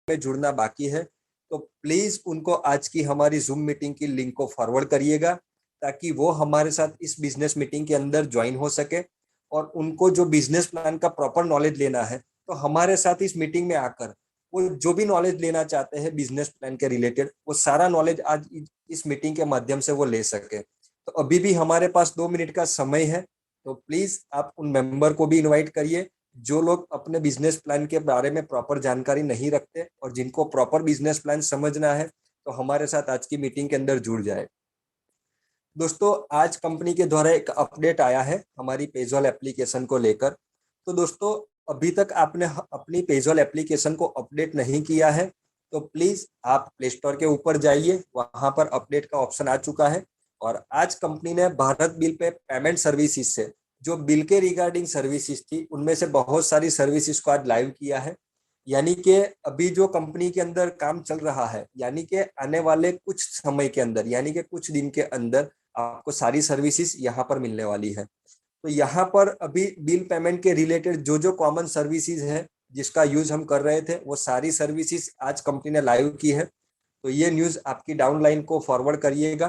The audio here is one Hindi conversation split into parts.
में जुड़ना बाकी है तो प्लीज उनको आज की हमारी जूम मीटिंग की लिंक को फॉरवर्ड करिएगा, ताकि वो हमारे साथ इस बिजनेस मीटिंग के अंदर ज्वाइन हो सके। और उनको जो बिजनेस प्लान का प्रॉपर नॉलेज लेना है तो हमारे साथ इस मीटिंग में आकर वो जो भी नॉलेज लेना चाहते हैं बिजनेस प्लान के रिलेटेड, वो सारा नॉलेज आज इस मीटिंग के माध्यम से वो ले सके। तो अभी भी हमारे पास 2 मिनट का समय है, तो प्लीज आप उन मेंबर को भी इनवाइट करिए जो लोग अपने बिजनेस प्लान के बारे में प्रॉपर जानकारी नहीं रखते और जिनको प्रॉपर बिजनेस प्लान समझना है तो हमारे साथ आज की मीटिंग के अंदर जुड़ जाए। दोस्तों, आज कंपनी के द्वारा एक अपडेट आया है हमारी पेजॉल एप्लीकेशन को लेकर। तो दोस्तों, अभी तक आपने अपनी पेजॉल एप्लीकेशन को अपडेट नहीं किया है तो प्लीज आप प्ले स्टोर के ऊपर जाइए, वहां पर अपडेट का ऑप्शन आ चुका है। और आज कंपनी ने Bharat bill pay payment services से जो बिल के रिगार्डिंग सर्विसेज थी उनमें से बहुत सारी सर्विसेज को आज लाइव किया है। यानी कि अभी जो कंपनी के अंदर काम चल रहा है, यानी कि आने वाले कुछ समय के अंदर, यानी कि कुछ दिन के अंदर आपको सारी सर्विसेज यहाँ पर मिलने वाली है। तो यहाँ पर अभी बिल पेमेंट के रिलेटेड जो जो कॉमन सर्विसेज है जिसका यूज हम कर रहे थे वो सारी सर्विसेज आज कंपनी ने लाइव की है। तो ये न्यूज आपकी डाउनलाइन को फॉरवर्ड करिएगा,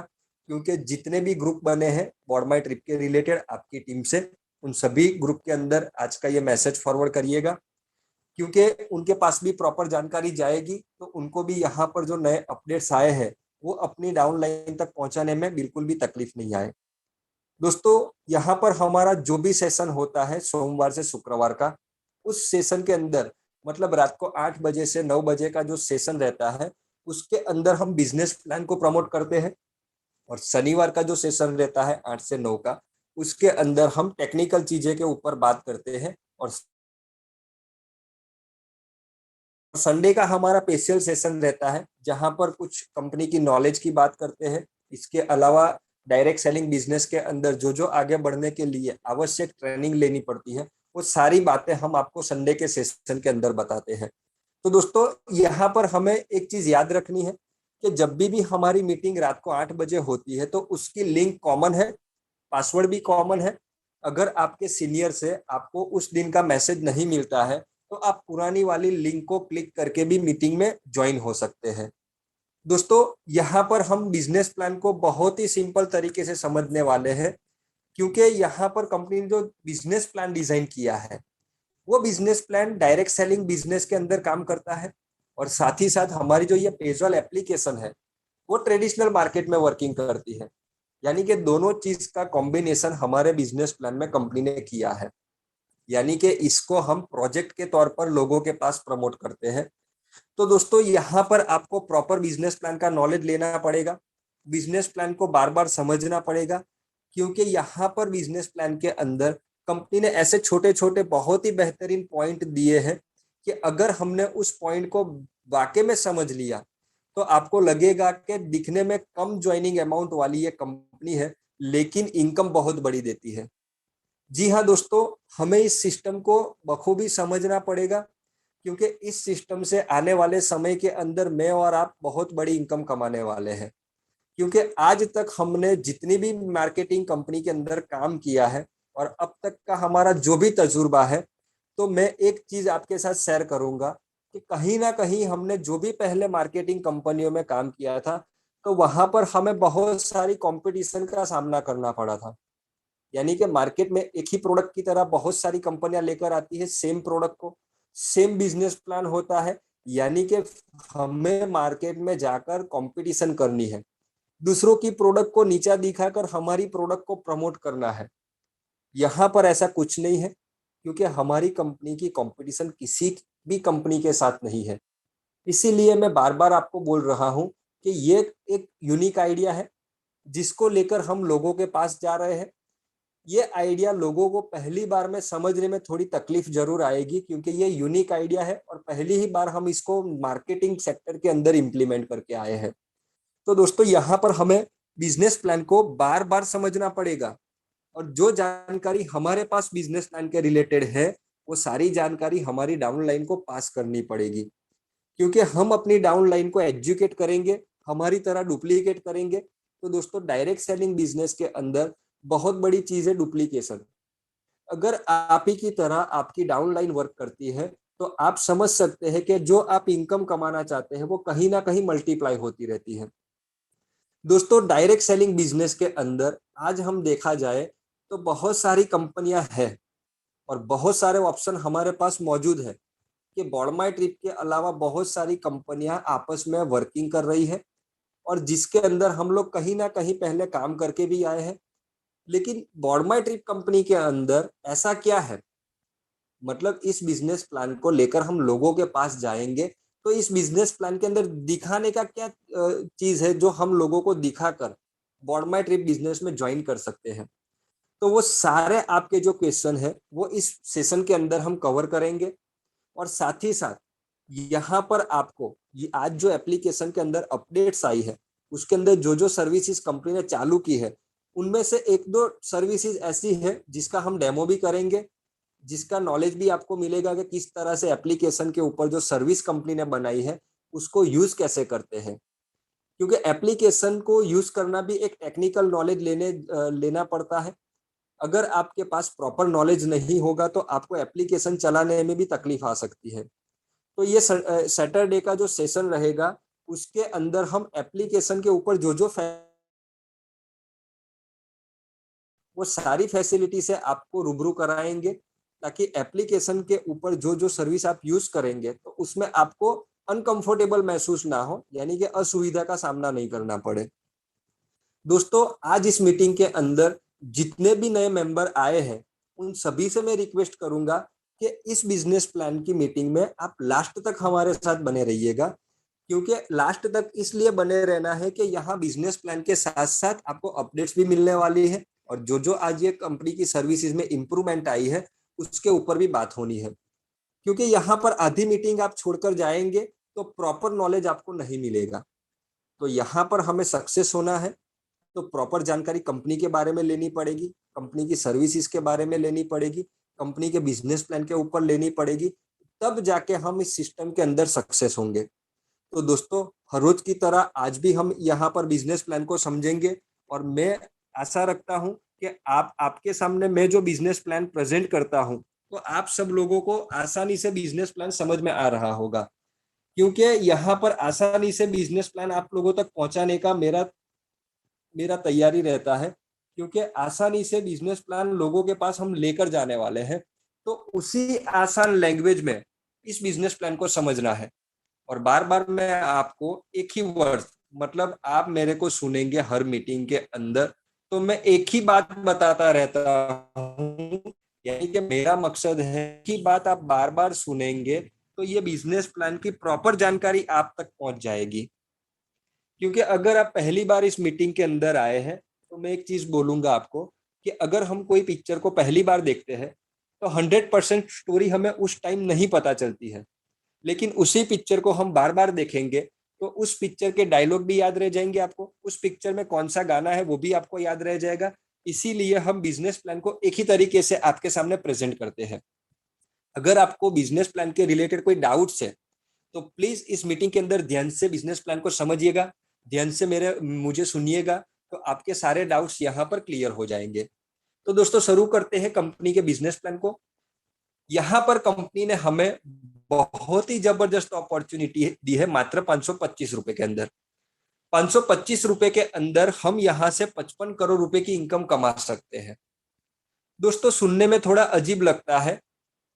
क्योंकि जितने भी ग्रुप बने हैं बॉर्ड माई ट्रिप के रिलेटेड आपकी टीम से, उन सभी ग्रुप के अंदर आज का ये मैसेज फॉरवर्ड करिएगा, क्योंकि उनके पास भी प्रॉपर जानकारी जाएगी तो उनको भी यहाँ पर जो नए अपडेट्स आए हैं वो अपनी डाउनलाइन तक पहुंचाने में बिल्कुल भी तकलीफ नहीं आए। दोस्तों, यहाँ पर हमारा जो भी सेशन होता है सोमवार से शुक्रवार का, उस सेशन के अंदर मतलब रात को 8 बजे से 9 बजे का जो सेशन रहता है उसके अंदर हम बिजनेस प्लान को प्रमोट करते हैं। और शनिवार का जो सेशन रहता है 8 से 9 का, उसके अंदर हम टेक्निकल चीजें के ऊपर बात करते हैं। और संडे का हमारा स्पेशल सेशन रहता है जहां पर कुछ कंपनी की नॉलेज की बात करते हैं। इसके अलावा डायरेक्ट सेलिंग बिजनेस के अंदर जो जो आगे बढ़ने के लिए आवश्यक ट्रेनिंग लेनी पड़ती है वो सारी बातें हम आपको संडे के सेशन के अंदर बताते हैं। तो दोस्तों, यहाँ पर हमें एक चीज याद रखनी है कि जब भी हमारी मीटिंग रात को 8 बजे होती है तो उसकी लिंक कॉमन है, पासवर्ड भी कॉमन है। अगर आपके सीनियर से आपको उस दिन का मैसेज नहीं मिलता है तो आप पुरानी वाली लिंक को क्लिक करके भी मीटिंग में ज्वाइन हो सकते हैं। दोस्तों, यहाँ पर हम बिजनेस प्लान को बहुत ही सिंपल तरीके से समझने वाले हैं, क्योंकि यहाँ पर कंपनी ने जो बिजनेस प्लान डिजाइन किया है वो business plan direct selling business के अंदर काम करता है। और साथ ही साथ हमारी जो ये पेजॉल एप्लीकेशन है वो ट्रेडिशनल मार्केट में वर्किंग करती है। यानी कि दोनों चीज का कॉम्बिनेशन हमारे बिजनेस प्लान में कंपनी ने किया है। यानी कि इसको हम प्रोजेक्ट के तौर पर लोगों के पास प्रमोट करते हैं। तो दोस्तों, यहाँ पर आपको प्रॉपर बिजनेस प्लान का नॉलेज लेना पड़ेगा, बिजनेस प्लान को बार बार समझना पड़ेगा, क्योंकि यहाँ पर बिजनेस प्लान के अंदर कंपनी ने ऐसे छोटे छोटे बहुत ही बेहतरीन पॉइंट दिए हैं कि अगर हमने उस पॉइंट को वाकई में समझ लिया तो आपको लगेगा कि दिखने में कम ज्वाइनिंग अमाउंट वाली ये कंपनी है लेकिन इनकम बहुत बड़ी देती है। जी हाँ दोस्तों, हमें इस सिस्टम को बखूबी समझना पड़ेगा, क्योंकि इस सिस्टम से आने वाले समय के अंदर मैं और आप बहुत बड़ी इनकम कमाने वाले हैं। क्योंकि आज तक हमने जितनी भी मार्केटिंग कंपनी के अंदर काम किया है और अब तक का हमारा जो भी तजुर्बा है, तो मैं एक चीज आपके साथ शेयर करूंगा कि कहीं ना कहीं हमने जो भी पहले मार्केटिंग कंपनियों में काम किया था तो वहां पर हमें बहुत सारी कंपटीशन का सामना करना पड़ा था। यानी कि मार्केट में एक ही प्रोडक्ट की तरह बहुत सारी कंपनियां लेकर आती है सेम प्रोडक्ट को, सेम बिजनेस प्लान होता है। यानी कि हमें मार्केट में जाकर कंपटीशन करनी है, दूसरों की प्रोडक्ट को नीचा दिखाकर हमारी प्रोडक्ट को प्रमोट करना है। यहाँ पर ऐसा कुछ नहीं है, क्योंकि हमारी कंपनी की कंपटीशन किसी भी कंपनी के साथ नहीं है। इसीलिए मैं बार बार आपको बोल रहा हूँ कि ये एक यूनिक आइडिया है जिसको लेकर हम लोगों के पास जा रहे हैं। ये आइडिया लोगों को पहली बार में समझने में थोड़ी तकलीफ जरूर आएगी, क्योंकि ये यूनिक आइडिया है और पहली ही बार हम इसको मार्केटिंग सेक्टर के अंदर इम्प्लीमेंट करके आए हैं। तो दोस्तों, यहाँ पर हमें बिजनेस प्लान को बार बार समझना पड़ेगा और जो जानकारी हमारे पास बिजनेस प्लान के रिलेटेड है वो सारी जानकारी हमारी डाउनलाइन को पास करनी पड़ेगी, क्योंकि हम अपनी डाउनलाइन को एजुकेट करेंगे, हमारी तरह डुप्लीकेट करेंगे तो दोस्तों डायरेक्ट सेलिंग बिजनेस के अंदर बहुत बड़ी चीज है डुप्लीकेशन। अगर आप ही की तरह आपकी डाउनलाइन वर्क करती है तो आप समझ सकते हैं कि जो आप इनकम कमाना चाहते हैं वो कहीं ना कहीं मल्टीप्लाई होती रहती है। दोस्तों, डायरेक्ट सेलिंग बिजनेस के अंदर आज हम देखा जाए तो बहुत सारी कंपनियां हैं और बहुत सारे ऑप्शन हमारे पास मौजूद है कि बॉडमाई ट्रिप के अलावा बहुत सारी कंपनियां आपस में वर्किंग कर रही है और जिसके अंदर हम लोग कहीं ना कहीं पहले काम करके भी आए हैं। लेकिन बॉडमाई ट्रिप कंपनी के अंदर ऐसा क्या है, मतलब इस बिजनेस प्लान को लेकर हम लोगों के पास जाएंगे तो इस बिजनेस प्लान के अंदर दिखाने का क्या चीज है जो हम लोगों को दिखाकर बॉडमाई ट्रिप बिजनेस में ज्वाइन कर सकते हैं। तो वो सारे आपके जो क्वेश्चन है वो इस सेशन के अंदर हम कवर करेंगे। और साथ ही साथ यहाँ पर आपको ये आज जो एप्लीकेशन के अंदर अपडेट्स आई है उसके अंदर जो जो सर्विसेज कंपनी ने चालू की है उनमें से एक दो सर्विसेज ऐसी है जिसका हम डेमो भी करेंगे, जिसका नॉलेज भी आपको मिलेगा कि किस तरह से एप्लीकेशन के ऊपर जो सर्विस कंपनी ने बनाई है उसको यूज कैसे करते हैं। क्योंकि एप्लीकेशन को यूज करना भी एक टेक्निकल नॉलेज लेना पड़ता है। अगर आपके पास प्रॉपर नॉलेज नहीं होगा तो आपको एप्लीकेशन चलाने में भी तकलीफ आ सकती है। तो ये सैटरडे का जो सेशन रहेगा उसके अंदर हम एप्लीकेशन के ऊपर जो जो वो सारी फैसिलिटी से आपको रूबरू कराएंगे ताकि एप्लीकेशन के ऊपर जो जो सर्विस आप यूज करेंगे तो उसमें आपको अनकंफर्टेबल महसूस ना हो, यानी कि असुविधा का सामना नहीं करना पड़े। दोस्तों, आज इस मीटिंग के अंदर जितने भी नए मेंबर आए हैं उन सभी से मैं रिक्वेस्ट करूंगा कि इस बिजनेस प्लान की मीटिंग में आप लास्ट तक हमारे साथ बने रहिएगा। क्योंकि लास्ट तक इसलिए बने रहना है कि यहाँ बिजनेस प्लान के साथ साथ आपको अपडेट्स भी मिलने वाली है और जो जो आज ये कंपनी की सर्विसेज में इंप्रूवमेंट आई है उसके ऊपर भी बात होनी है। क्योंकि यहाँ पर आधी मीटिंग आप छोड़कर जाएंगे तो प्रॉपर नॉलेज आपको नहीं मिलेगा। तो यहाँ पर हमें सक्सेस होना है तो प्रॉपर जानकारी कंपनी के बारे में लेनी पड़ेगी, कंपनी की सर्विसेज के बारे में लेनी पड़ेगी, कंपनी के बिजनेस प्लान के ऊपर लेनी पड़ेगी, तब जाके हम इस सिस्टम के अंदर सक्सेस होंगे। तो दोस्तों, हर रोज की तरह आज भी हम यहाँ पर बिजनेस प्लान को समझेंगे और मैं आशा रखता हूँ कि आपके सामने मैं जो बिजनेस प्लान प्रेजेंट करता हूँ तो आप सब लोगों को आसानी से बिजनेस प्लान समझ में आ रहा होगा। क्योंकि यहाँ पर आसानी से बिजनेस प्लान आप लोगों तक पहुंचाने का मेरा मेरा तैयारी रहता है। क्योंकि आसानी से बिजनेस प्लान लोगों के पास हम लेकर जाने वाले हैं तो उसी आसान लैंग्वेज में इस बिजनेस प्लान को समझना है। और बार बार मैं आपको एक ही वर्ड, मतलब आप मेरे को सुनेंगे हर मीटिंग के अंदर तो मैं एक ही बात बताता रहता हूँ, यानी कि मेरा मकसद है कि बात आप बार बार सुनेंगे तो ये बिजनेस प्लान की प्रॉपर जानकारी आप तक पहुंच जाएगी। क्योंकि अगर आप पहली बार इस मीटिंग के अंदर आए हैं तो मैं एक चीज बोलूंगा आपको कि अगर हम कोई पिक्चर को पहली बार देखते हैं तो 100% स्टोरी हमें उस टाइम नहीं पता चलती है। लेकिन उसी पिक्चर को हम बार बार देखेंगे तो उस पिक्चर के डायलॉग भी याद रह जाएंगे आपको, उस पिक्चर में कौन सा गाना है वो भी आपको याद रह जाएगा। इसीलिए हम बिजनेस प्लान को एक ही तरीके से आपके सामने प्रेजेंट करते हैं। अगर आपको बिजनेस प्लान के रिलेटेड कोई डाउट्स है तो प्लीज इस मीटिंग के अंदर ध्यान से बिजनेस प्लान को समझिएगा, ध्यान से मेरे मुझे सुनिएगा, तो आपके सारे डाउट्स यहाँ पर क्लियर हो जाएंगे। तो दोस्तों, शुरू करते हैं कंपनी के बिजनेस प्लान को। यहाँ पर कंपनी ने हमें बहुत ही जबरदस्त अपॉर्चुनिटी दी है मात्र 525 रुपए के अंदर। 525 रुपए के अंदर हम यहाँ से 55 करोड़ रुपए की इनकम कमा सकते हैं। दोस्तों, सुनने में थोड़ा अजीब लगता है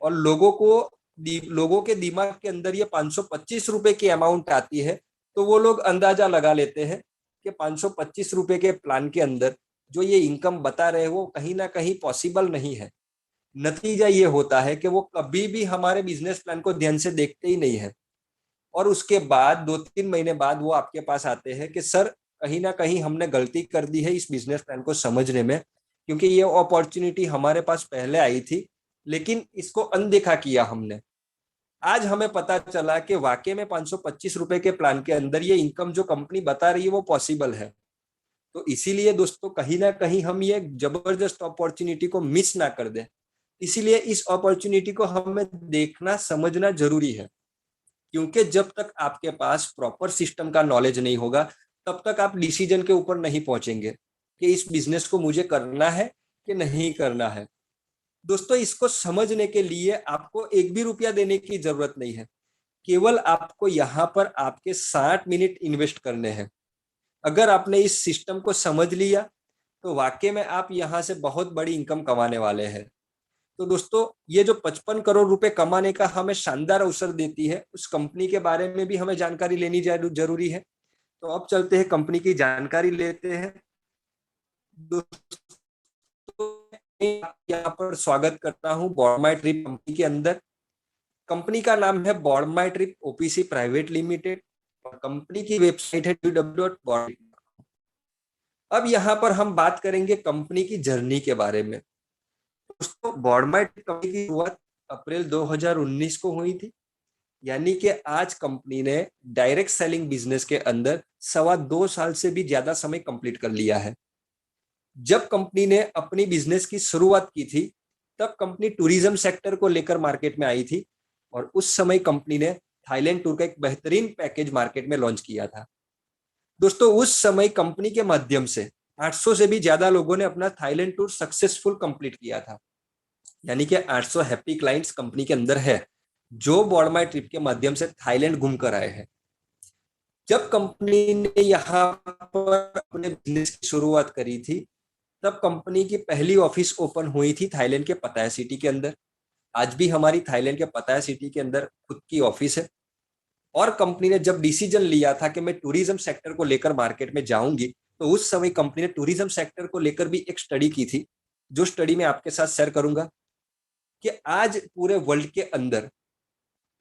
और लोगों के दिमाग के अंदर ये 525 रुपए की अमाउंट आती है तो वो लोग अंदाजा लगा लेते हैं कि 525 रुपए के प्लान के अंदर जो ये इनकम बता रहे हैं वो कहीं ना कहीं पॉसिबल नहीं है। नतीजा ये होता है कि वो कभी भी हमारे बिजनेस प्लान को ध्यान से देखते ही नहीं है और उसके बाद 2-3 महीने बाद वो आपके पास आते हैं कि सर, कहीं ना कहीं हमने गलती कर दी है इस बिजनेस प्लान को समझने में, क्योंकि ये अपॉर्चुनिटी हमारे पास पहले आई थी लेकिन इसको अनदेखा किया हमने। आज हमें पता चला कि वाकई में 525 रुपए के प्लान के अंदर ये इनकम जो कंपनी बता रही है वो पॉसिबल है। तो इसीलिए दोस्तों, कहीं ना कहीं हम ये जबरदस्त अपॉर्चुनिटी को मिस ना कर दें। इसीलिए इस अपॉर्चुनिटी को हमें देखना समझना जरूरी है। क्योंकि जब तक आपके पास प्रॉपर सिस्टम का नॉलेज नहीं होगा तब तक आप डिसीजन के ऊपर नहीं पहुंचेंगे कि इस बिजनेस को मुझे करना है कि नहीं करना है। दोस्तों इसको समझने के लिए आपको एक भी रुपया देने की जरूरत नहीं है, केवल आपको यहाँ पर आपके 60 मिनट इन्वेस्ट करने हैं। अगर आपने इस सिस्टम को समझ लिया तो वाकई में आप यहाँ से बहुत बड़ी इनकम कमाने वाले हैं। तो दोस्तों ये जो 55 करोड़ रुपए कमाने का हमें शानदार अवसर देती है, उस कंपनी के बारे में भी हमें जानकारी लेनी जरूरी है। तो अब चलते हैं कंपनी की जानकारी लेते हैं। दोस्तों यहाँ पर स्वागत करता हूँ बॉर्डमाई ट्रिप कंपनी के अंदर। कंपनी का नाम है बॉर्डमाई ट्रिप ओपीसी प्राइवेट लिमिटेड और कंपनी की वेबसाइट है www.bordmy। अब यहाँ पर हम बात करेंगे कंपनी की जर्नी के बारे में। दोस्तों बॉर्डमाई ट्रिप कंपनी की शुरुआत अप्रैल 2019 को हुई थी, यानी कि आज कंपनी ने डायरेक्ट सेलिंग बिजनेस के अंदर 2.25 साल से भी ज्यादा समय कंप्लीट कर लिया है। जब कंपनी ने अपनी बिजनेस की शुरुआत की थी तब कंपनी टूरिज्म सेक्टर को लेकर मार्केट में आई थी और उस समय कंपनी ने थाईलैंड टूर का एक बेहतरीन पैकेज मार्केट में लॉन्च किया था। दोस्तों उस समय कंपनी के माध्यम से 800 से भी ज्यादा लोगों ने अपना थाईलैंड टूर सक्सेसफुल कंप्लीट किया था, यानी कि 800 हैप्पी क्लाइंट्स कंपनी के अंदर है जो बॉर्डमाई ट्रिप के माध्यम से थाईलैंड घूम कर आए हैं। जब कंपनी ने यहाँ पर अपने बिजनेस की शुरुआत करी थी तब कंपनी की पहली ऑफिस ओपन हुई थी थाईलैंड के पताया सिटी के अंदर। आज भी हमारी थाईलैंड के पताया सिटी के अंदर खुद की ऑफिस है। और कंपनी ने जब डिसीजन लिया था कि मैं टूरिज्म सेक्टर को लेकर मार्केट में जाऊंगी, तो उस समय कंपनी ने टूरिज्म सेक्टर को लेकर भी एक स्टडी की थी, जो स्टडी मैं आपके साथ शेयर करूंगा कि आज पूरे वर्ल्ड के अंदर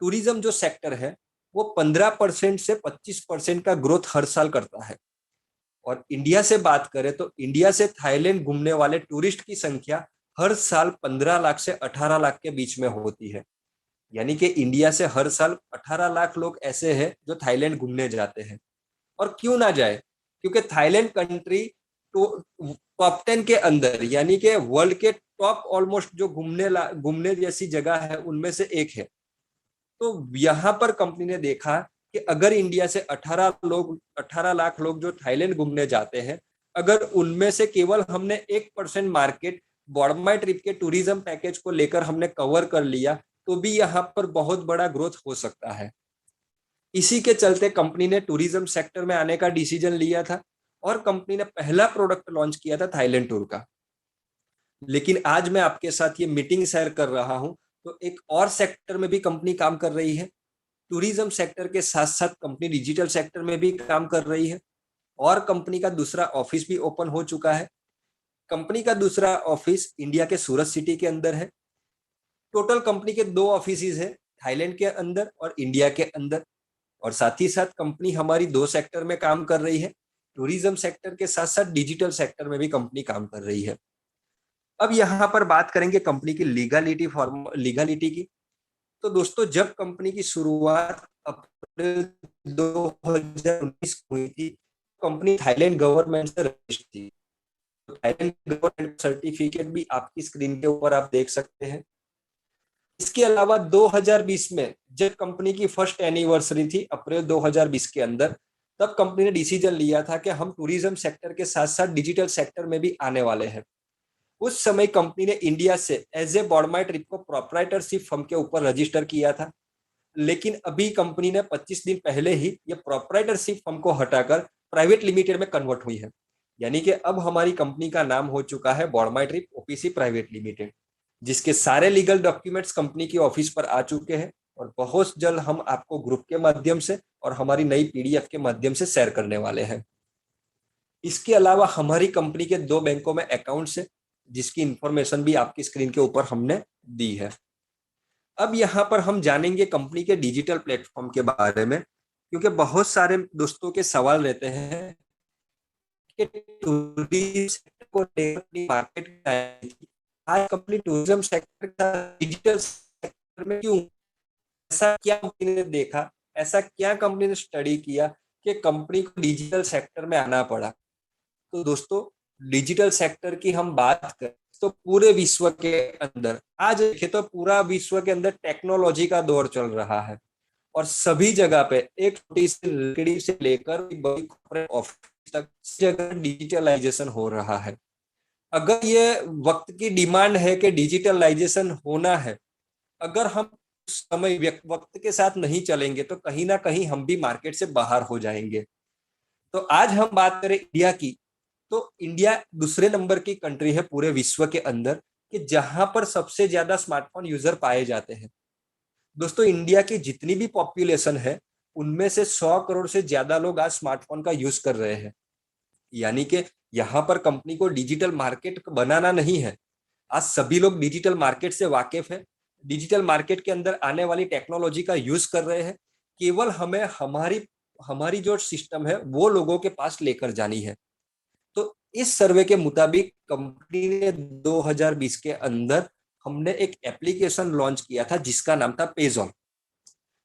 टूरिज्म जो सेक्टर है वो 15% से 25% का ग्रोथ हर साल करता है। और इंडिया से बात करें तो इंडिया से थाईलैंड घूमने वाले टूरिस्ट की संख्या हर साल 15 लाख से 18 लाख के बीच में होती है। यानी कि इंडिया से हर साल 18 लाख लोग ऐसे हैं जो थाईलैंड घूमने जाते हैं। और क्यों ना जाए, क्योंकि थाईलैंड कंट्री तो टॉप 10 के अंदर, यानी कि वर्ल्ड के टॉप ऑलमोस्ट जो घूमने जैसी जगह है उनमें से एक है। तो यहाँ पर कंपनी ने देखा कि अगर इंडिया से 18 लाख लोग जो थाईलैंड घूमने जाते हैं, अगर उनमें से केवल हमने 1% मार्केट बॉर्डमाई ट्रिप के टूरिज्म पैकेज को लेकर हमने कवर कर लिया तो भी यहाँ पर बहुत बड़ा ग्रोथ हो सकता है। इसी के चलते कंपनी ने टूरिज्म सेक्टर में आने का डिसीजन लिया था और कंपनी ने पहला प्रोडक्ट लॉन्च किया था थाईलैंड टूर का। लेकिन आज मैं आपके साथ ये मीटिंग शेयर कर रहा हूं तो एक और सेक्टर में भी कंपनी काम कर रही है। टूरिज्म सेक्टर के साथ साथ कंपनी डिजिटल सेक्टर में भी काम कर रही है और कंपनी का दूसरा ऑफिस भी ओपन हो चुका है। कंपनी का दूसरा ऑफिस इंडिया के सूरत सिटी के अंदर है। टोटल कंपनी के 2 ऑफिस है, थाईलैंड के अंदर और इंडिया के अंदर। और साथ ही साथ कंपनी हमारी 2 सेक्टर में काम कर रही है, टूरिज्म सेक्टर के साथ साथ डिजिटल सेक्टर में भी कंपनी काम कर रही है। अब यहाँ पर बात करेंगे कंपनी की लीगलिटी की। तो दोस्तों जब कंपनी की शुरुआत अप्रैल 2019 हुई थी, कंपनी थाईलैंड गवर्नमेंट से रजिस्टर्ड थी। तो थाईलैंड गवर्नमेंट सर्टिफिकेट भी आपकी स्क्रीन के ऊपर आप देख सकते हैं। इसके अलावा 2020 में जब कंपनी की फर्स्ट एनिवर्सरी थी अप्रैल 2020 के अंदर, तब कंपनी ने डिसीजन लिया था कि हम टूरिज्म सेक्टर के साथ साथ डिजिटल सेक्टर में भी आने वाले हैं। उस समय कंपनी ने इंडिया से एज ए बॉर्डमाई ट्रिप को प्रोप्राइटरशिप फर्म के ऊपर रजिस्टर किया था। लेकिन अभी कंपनी ने 25 दिन पहले ही ये प्रोप्राइटरशिप फर्म को हटाकर प्राइवेट लिमिटेड में कन्वर्ट हुई है। यानी कि अब हमारी कंपनी का नाम हो चुका है बॉर्डमाई ट्रिप ओपीसी प्राइवेट लिमिटेड, जिसके सारे लीगल डॉक्यूमेंट्स कंपनी की ऑफिस पर आ चुके हैं और बहुत जल्द हम आपको ग्रुप के माध्यम से और हमारी नई पीडीएफ के माध्यम से शेयर करने वाले हैं। इसके अलावा हमारी कंपनी के 2 बैंकों में अकाउंट्स है, जिसकी इंफॉर्मेशन भी आपकी स्क्रीन के ऊपर हमने दी है। अब यहाँ पर हम जानेंगे कंपनी के डिजिटल प्लेटफॉर्म के बारे में, क्योंकि बहुत सारे दोस्तों के सवाल रहते हैं कि टूरिज्म सेक्टर को लेकर मार्केट आज कंपनी टूरिज्म सेक्टर का डिजिटल सेक्टर में क्यों, ऐसा क्या कंपनी ने देखा, ऐसा क्या कंपनी ने स्टडी किया कि कंपनी को डिजिटल सेक्टर में आना पड़ा। तो दोस्तों डिजिटल सेक्टर की हम बात करें तो पूरे विश्व के अंदर आज देखें तो पूरा विश्व के अंदर टेक्नोलॉजी का दौर चल रहा है और सभी जगह पे एक छोटी सी लकड़ी से लेकर बड़ी कॉर्पोरेट ऑफिस तक जगह डिजिटलाइजेशन हो रहा है। अगर ये वक्त की डिमांड है कि डिजिटलाइजेशन होना है, अगर हम समय वक्त के साथ नहीं चलेंगे तो कहीं ना कहीं हम भी मार्केट से बाहर हो जाएंगे। तो आज हम बात करें इंडिया की, तो इंडिया दूसरे नंबर की कंट्री है पूरे विश्व के अंदर कि जहां पर सबसे ज्यादा स्मार्टफोन यूजर पाए जाते हैं। दोस्तों, इंडिया की जितनी भी पॉपुलेशन है उनमें से 100 करोड़ से ज्यादा लोग आज स्मार्टफोन का यूज कर रहे हैं। यानी कि यहाँ पर कंपनी को डिजिटल मार्केट बनाना नहीं है, आज सभी लोग डिजिटल मार्केट से वाकिफ है, डिजिटल मार्केट के अंदर आने वाली टेक्नोलॉजी का यूज कर रहे हैं। केवल हमें हमारी हमारी जो सिस्टम है वो लोगों के पास लेकर जानी है। तो इस सर्वे के मुताबिक कंपनी ने 2020 के अंदर हमने एक एप्लीकेशन लॉन्च किया था जिसका नाम था पेजॉल।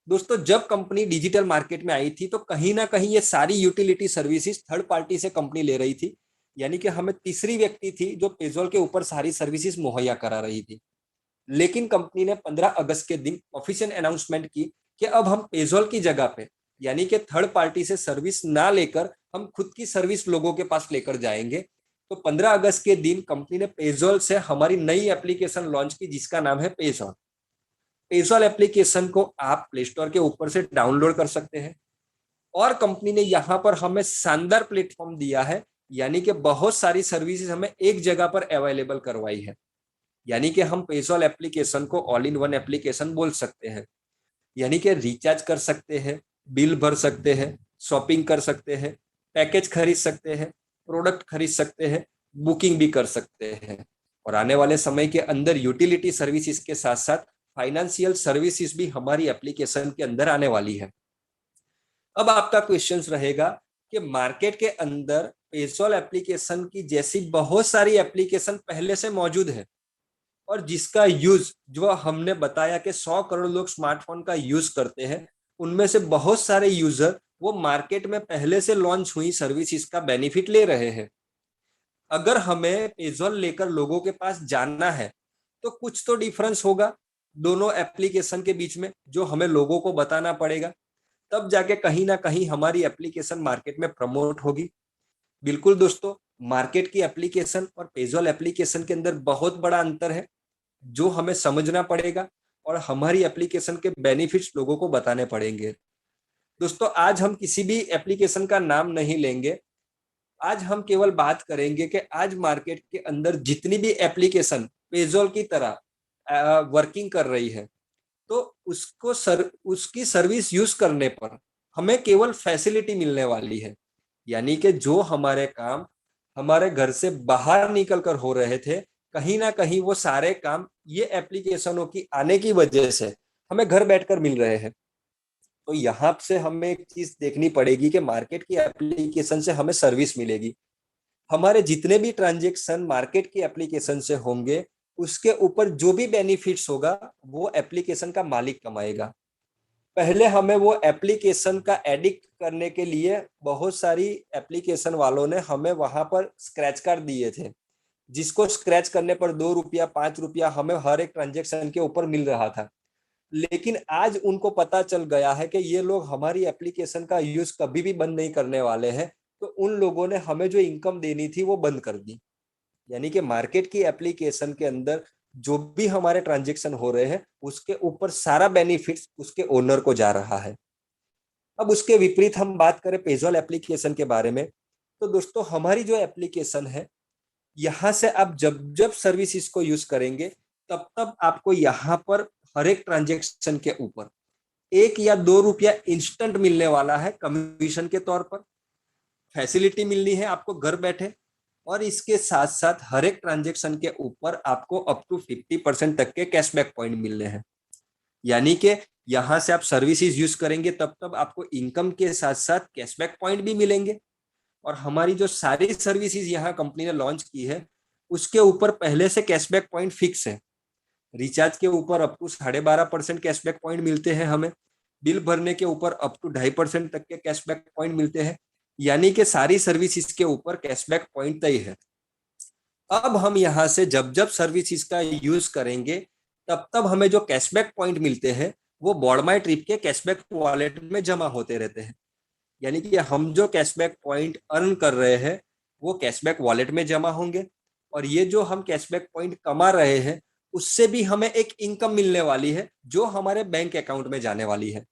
दोस्तों, जब कंपनी डिजिटल मार्केट में आई थी तो कहीं ना कहीं ये सारी यूटिलिटी सर्विसेज थर्ड पार्टी से कंपनी ले रही थी। यानी कि हमें तीसरी व्यक्ति थी जो पेजॉल के ऊपर सारी सर्विसेज मुहैया करा रही थी। लेकिन कंपनी ने 15 अगस्त के दिन ऑफिशियल अनाउंसमेंट की कि अब हम पेजॉल की जगह पे, यानी कि थर्ड पार्टी से सर्विस ना लेकर हम खुद की सर्विस लोगों के पास लेकर जाएंगे। तो 15 अगस्त के दिन कंपनी ने पेजॉल से हमारी नई एप्लीकेशन लॉन्च की जिसका नाम है पेजॉल। पेजॉल एप्लीकेशन को आप प्ले स्टोर के ऊपर से डाउनलोड कर सकते हैं और कंपनी ने यहाँ पर हमें शानदार प्लेटफॉर्म दिया है। यानी कि बहुत सारी सर्विसेज हमें एक जगह पर अवेलेबल करवाई है। यानी कि हम पेजॉल एप्लीकेशन को ऑल इन वन एप्लीकेशन बोल सकते हैं। यानी कि रिचार्ज कर सकते हैं, बिल भर सकते हैं, शॉपिंग कर सकते हैं, पैकेज खरीद सकते हैं, प्रोडक्ट खरीद सकते हैं, बुकिंग भी कर सकते हैं। और आने वाले समय के अंदर यूटिलिटी सर्विसेज के साथ साथ फाइनेंशियल सर्विसेज भी हमारी एप्लीकेशन के अंदर आने वाली है। अब आपका क्वेश्चन रहेगा कि मार्केट के अंदर पेजॉल एप्लीकेशन की जैसी बहुत सारी एप्लीकेशन पहले से मौजूद है और जिसका यूज जो हमने बताया कि 100 करोड़ लोग स्मार्टफोन का यूज करते हैं, उनमें से बहुत सारे यूजर वो मार्केट में पहले से लॉन्च हुई सर्विसेज का बेनिफिट ले रहे हैं। अगर हमें पेजॉल लेकर लोगों के पास जाना है तो कुछ तो डिफरेंस होगा दोनों एप्लीकेशन के बीच में जो हमें लोगों को बताना पड़ेगा, तब जाके कहीं ना कहीं हमारी एप्लीकेशन मार्केट में प्रमोट होगी। बिल्कुल दोस्तों, मार्केट की एप्लीकेशन और पेजॉल एप्लीकेशन के अंदर बहुत बड़ा अंतर है जो हमें समझना पड़ेगा और हमारी एप्लीकेशन के बेनिफिट्स लोगों को बताने पड़ेंगे। दोस्तों, आज हम किसी भी एप्लीकेशन का नाम नहीं लेंगे, आज हम केवल बात करेंगे कि आज मार्केट के अंदर जितनी भी एप्लीकेशन पेजॉल की तरह वर्किंग कर रही है तो उसकी सर्विस यूज करने पर हमें केवल फैसिलिटी मिलने वाली है। यानी कि जो हमारे काम हमारे घर से बाहर निकल कर हो रहे थे, कहीं ना कहीं वो सारे काम ये एप्लीकेशनों की आने की वजह से हमें घर बैठकर मिल रहे हैं। तो यहाँ से हमें एक चीज देखनी पड़ेगी कि मार्केट की एप्लीकेशन से हमें सर्विस मिलेगी। हमारे जितने भी ट्रांजेक्शन मार्केट की एप्लीकेशन से होंगे उसके ऊपर जो भी बेनिफिट्स होगा वो एप्लीकेशन का मालिक कमाएगा। पहले हमें वो एप्लीकेशन का एडिक्ट करने के लिए बहुत सारी एप्लीकेशन वालों ने हमें वहां पर स्क्रैच कार्ड दिए थे, जिसको स्क्रैच करने पर 2 रुपया 5 रुपया हमें हर एक ट्रांजेक्शन के ऊपर मिल रहा था। लेकिन आज उनको पता चल गया है कि ये लोग हमारी एप्लीकेशन का यूज कभी भी बंद नहीं करने वाले हैं, तो उन लोगों ने हमें जो इनकम देनी थी वो बंद कर दी। यानी कि मार्केट की एप्लीकेशन के अंदर जो भी हमारे ट्रांजेक्शन हो रहे हैं उसके ऊपर सारा बेनिफिट्स उसके ओनर को जा रहा है। अब उसके विपरीत हम बात करें पेजॉल एप्लीकेशन के बारे में, तो दोस्तों हमारी जो एप्लीकेशन है यहाँ से आप जब जब सर्विसेज को यूज करेंगे तब तब आपको यहाँ पर हर एक ट्रांजेक्शन के ऊपर 1 या 2 रुपया इंस्टेंट मिलने वाला है कमीशन के तौर पर। फैसिलिटी मिलनी है आपको घर बैठे और इसके साथ साथ हर एक ट्रांजेक्शन के ऊपर आपको अप टू 50% तक के कैशबैक पॉइंट मिलने हैं। यानी कि यहाँ से आप सर्विसेज यूज करेंगे तब तब आपको इनकम के साथ साथ कैशबैक पॉइंट भी मिलेंगे। और हमारी जो सारी सर्विसेज यहाँ कंपनी ने लॉन्च की है उसके ऊपर पहले से कैशबैक पॉइंट फिक्स है। रिचार्ज के ऊपर अप टू 12.5% कैशबैक पॉइंट मिलते हैं हमें, बिल भरने के ऊपर अप टू 2.5% तक के कैशबैक पॉइंट मिलते हैं। यानी कि सारी सर्विसेज के ऊपर कैशबैक पॉइंट तय है। अब हम यहाँ से जब जब सर्विसेज का यूज करेंगे तब तब हमें जो कैशबैक पॉइंट मिलते हैं वो बॉर्ड माई ट्रिप के कैशबैक वॉलेट में जमा होते रहते हैं। यानी कि हम जो कैशबैक पॉइंट अर्न कर रहे हैं वो कैशबैक वॉलेट में जमा होंगे और ये जो हम कैशबैक पॉइंट कमा रहे हैं उससे भी हमें एक इनकम मिलने वाली है जो हमारे बैंक अकाउंट में जाने वाली है।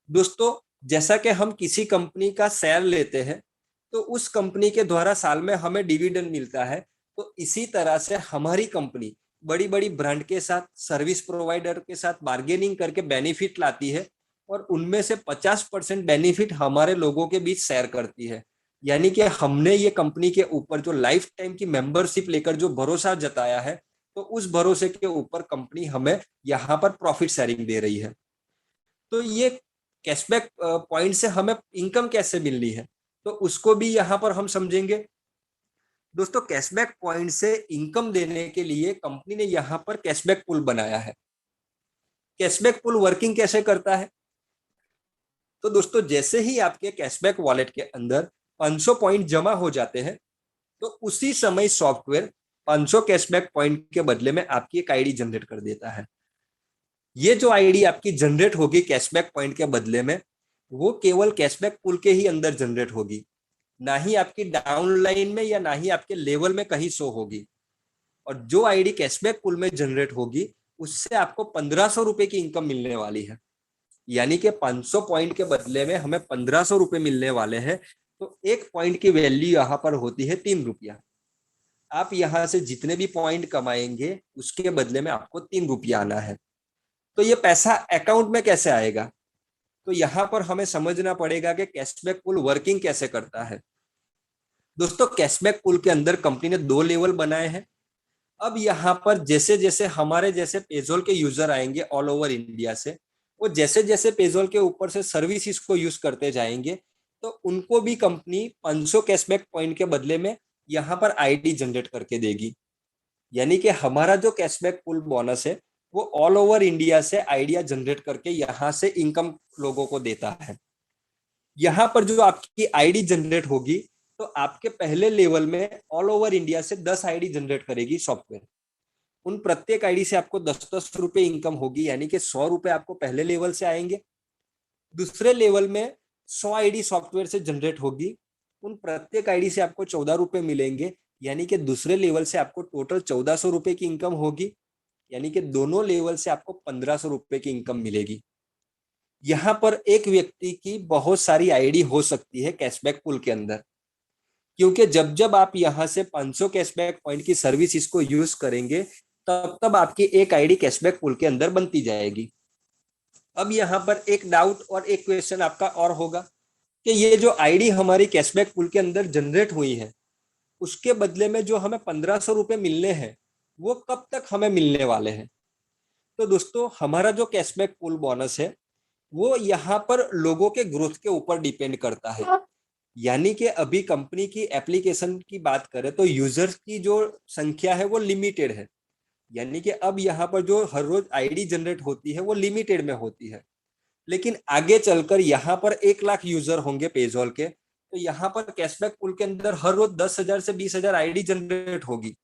दोस्तों, जैसा कि हम किसी कंपनी का शेयर लेते हैं तो उस कंपनी के द्वारा साल में हमें डिविडेंड मिलता है, तो इसी तरह से हमारी कंपनी बड़ी बड़ी ब्रांड के साथ, सर्विस प्रोवाइडर के साथ बार्गेनिंग करके बेनिफिट लाती है और उनमें से 50% बेनिफिट हमारे लोगों के बीच शेयर करती है। यानी कि हमने ये कंपनी के ऊपर जो लाइफ टाइम की मेंबरशिप लेकर जो भरोसा जताया है, तो उस भरोसे के ऊपर कंपनी हमें यहाँ पर प्रॉफिट शेयरिंग दे रही है। तो ये कैशबैक पॉइंट से हमें इनकम कैसे मिल रही है, तो उसको भी यहाँ पर हम समझेंगे। दोस्तों, कैशबैक पॉइंट से इनकम देने के लिए कंपनी ने यहाँ पर कैशबैक पूल बनाया है। कैशबैक पूल वर्किंग कैसे करता है? तो दोस्तों, जैसे ही आपके कैशबैक वॉलेट के अंदर 500 पॉइंट जमा हो जाते हैं, तो उसी समय सॉफ्टवेयर 500 कैशबैक पॉइंट के बदले में आपकी एक आईडी जनरेट कर देता है। ये जो आईडी आपकी जनरेट होगी कैशबैक पॉइंट के बदले में, वो केवल कैशबैक पूल के ही अंदर जनरेट होगी, ना ही आपकी डाउनलाइन में या ना ही आपके लेवल में कहीं शो होगी। और जो आईडी कैशबैक पूल में जनरेट होगी उससे आपको 1500 रुपए की इनकम मिलने वाली है। यानी कि 500 पॉइंट के बदले में हमें 1500 रुपए मिलने वाले हैं। तो एक पॉइंट की वैल्यू यहाँ पर होती है 3 रुपया। आप यहाँ से जितने भी पॉइंट कमाएंगे उसके बदले में आपको 3 रुपया आना है। तो ये पैसा अकाउंट में कैसे आएगा? तो यहाँ पर हमें समझना पड़ेगा कि कैशबैक पूल वर्किंग कैसे करता है। दोस्तों, कैशबैक पूल के अंदर कंपनी ने 2 लेवल बनाए हैं। अब यहाँ पर जैसे जैसे हमारे जैसे पेजोल के यूजर आएंगे ऑल ओवर इंडिया से, वो जैसे जैसे पेजोल के ऊपर से सर्विसेज को यूज करते जाएंगे, तो उनको भी कंपनी 500 कैशबैक पॉइंट के बदले में यहाँ पर आईडी जनरेट करके देगी। यानी कि हमारा जो कैशबैक पूल बोनस है वो ऑल ओवर इंडिया से आइडिया जनरेट करके यहाँ से इनकम लोगों को देता है। यहाँ पर जो आपकी आईडी जनरेट होगी, तो आपके पहले लेवल में ऑल ओवर इंडिया से 10 आईडी जनरेट करेगी सॉफ्टवेयर। उन प्रत्येक आईडी से आपको 10-10 रुपए इनकम होगी, यानी कि 100 रुपए आपको पहले लेवल से आएंगे। दूसरे लेवल में 100 आईडी सॉफ्टवेयर से जनरेट होगी, उन प्रत्येक आईडी से आपको 14 रुपए मिलेंगे, यानी कि दूसरे लेवल से आपको टोटल 1400 रुपए की इनकम होगी। यानी कि दोनों लेवल से आपको 1500 रुपए की इनकम मिलेगी। यहाँ पर एक व्यक्ति की बहुत सारी आईडी हो सकती है कैशबैक पूल के अंदर, क्योंकि जब जब आप यहाँ से 500 कैशबैक पॉइंट की सर्विस इसको यूज करेंगे, तब तब आपकी एक आईडी कैशबैक पूल के अंदर बनती जाएगी। अब यहाँ पर एक डाउट और एक क्वेश्चन आपका और होगा कि ये जो आईडी हमारी कैशबैक पूल के अंदर जनरेट हुई है, उसके बदले में जो हमें 1500 रुपए मिलने हैं, वो कब तक हमें मिलने वाले हैं? तो दोस्तों, हमारा जो कैशबैक पूल बोनस है वो यहाँ पर लोगों के ग्रोथ के ऊपर डिपेंड करता है। यानी कि अभी कंपनी की एप्लीकेशन की बात करें तो यूजर्स की जो संख्या है वो लिमिटेड है। यानी कि अब यहाँ पर जो हर रोज आईडी जनरेट होती है वो लिमिटेड में होती है। लेकिन आगे चलकर यहाँ पर 1 लाख यूजर होंगे पेजॉल के, तो यहाँ पर कैशबैक पूल के अंदर हर रोज 10,000 से 20,000 आईडी जनरेट होगी।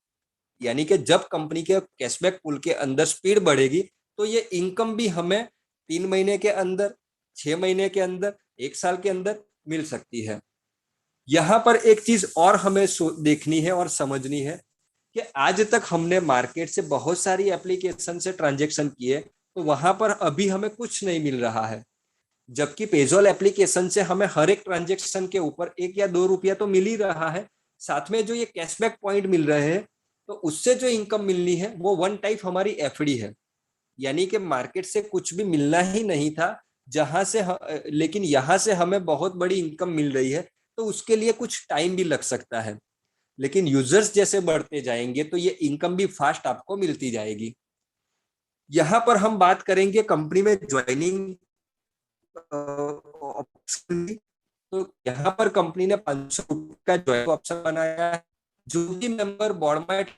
यानी कि जब कंपनी के कैशबैक पूल के अंदर स्पीड बढ़ेगी, तो ये इनकम भी हमें 3 महीने के अंदर, 6 महीने के अंदर, 1 साल के अंदर मिल सकती है। यहाँ पर एक चीज और हमें देखनी है और समझनी है कि आज तक हमने मार्केट से बहुत सारी एप्लीकेशन से ट्रांजेक्शन किए, तो वहां पर अभी हमें कुछ नहीं मिल रहा है। जबकि पेजॉल एप्लीकेशन से हमें हर एक ट्रांजेक्शन के ऊपर 1 या 2 रुपया तो मिल ही रहा है। साथ में जो ये कैशबैक पॉइंट मिल रहे हैं, तो उससे जो इनकम मिलनी है वो वन टाइप हमारी एफडी है। यानी कि मार्केट से कुछ भी मिलना ही नहीं था, जहां से लेकिन यहाँ से हमें बहुत बड़ी इनकम मिल रही है, तो उसके लिए कुछ टाइम भी लग सकता है। लेकिन यूजर्स जैसे बढ़ते जाएंगे तो ये इनकम भी फास्ट आपको मिलती जाएगी। यहाँ पर हम बात करेंगे कंपनी में ज्वाइनिंग ऑप्शन की। तो यहाँ पर कंपनी ने 500 का ज्वाइन ऑप्शन बनाया है। जो भी मेंबर बॉडमाइट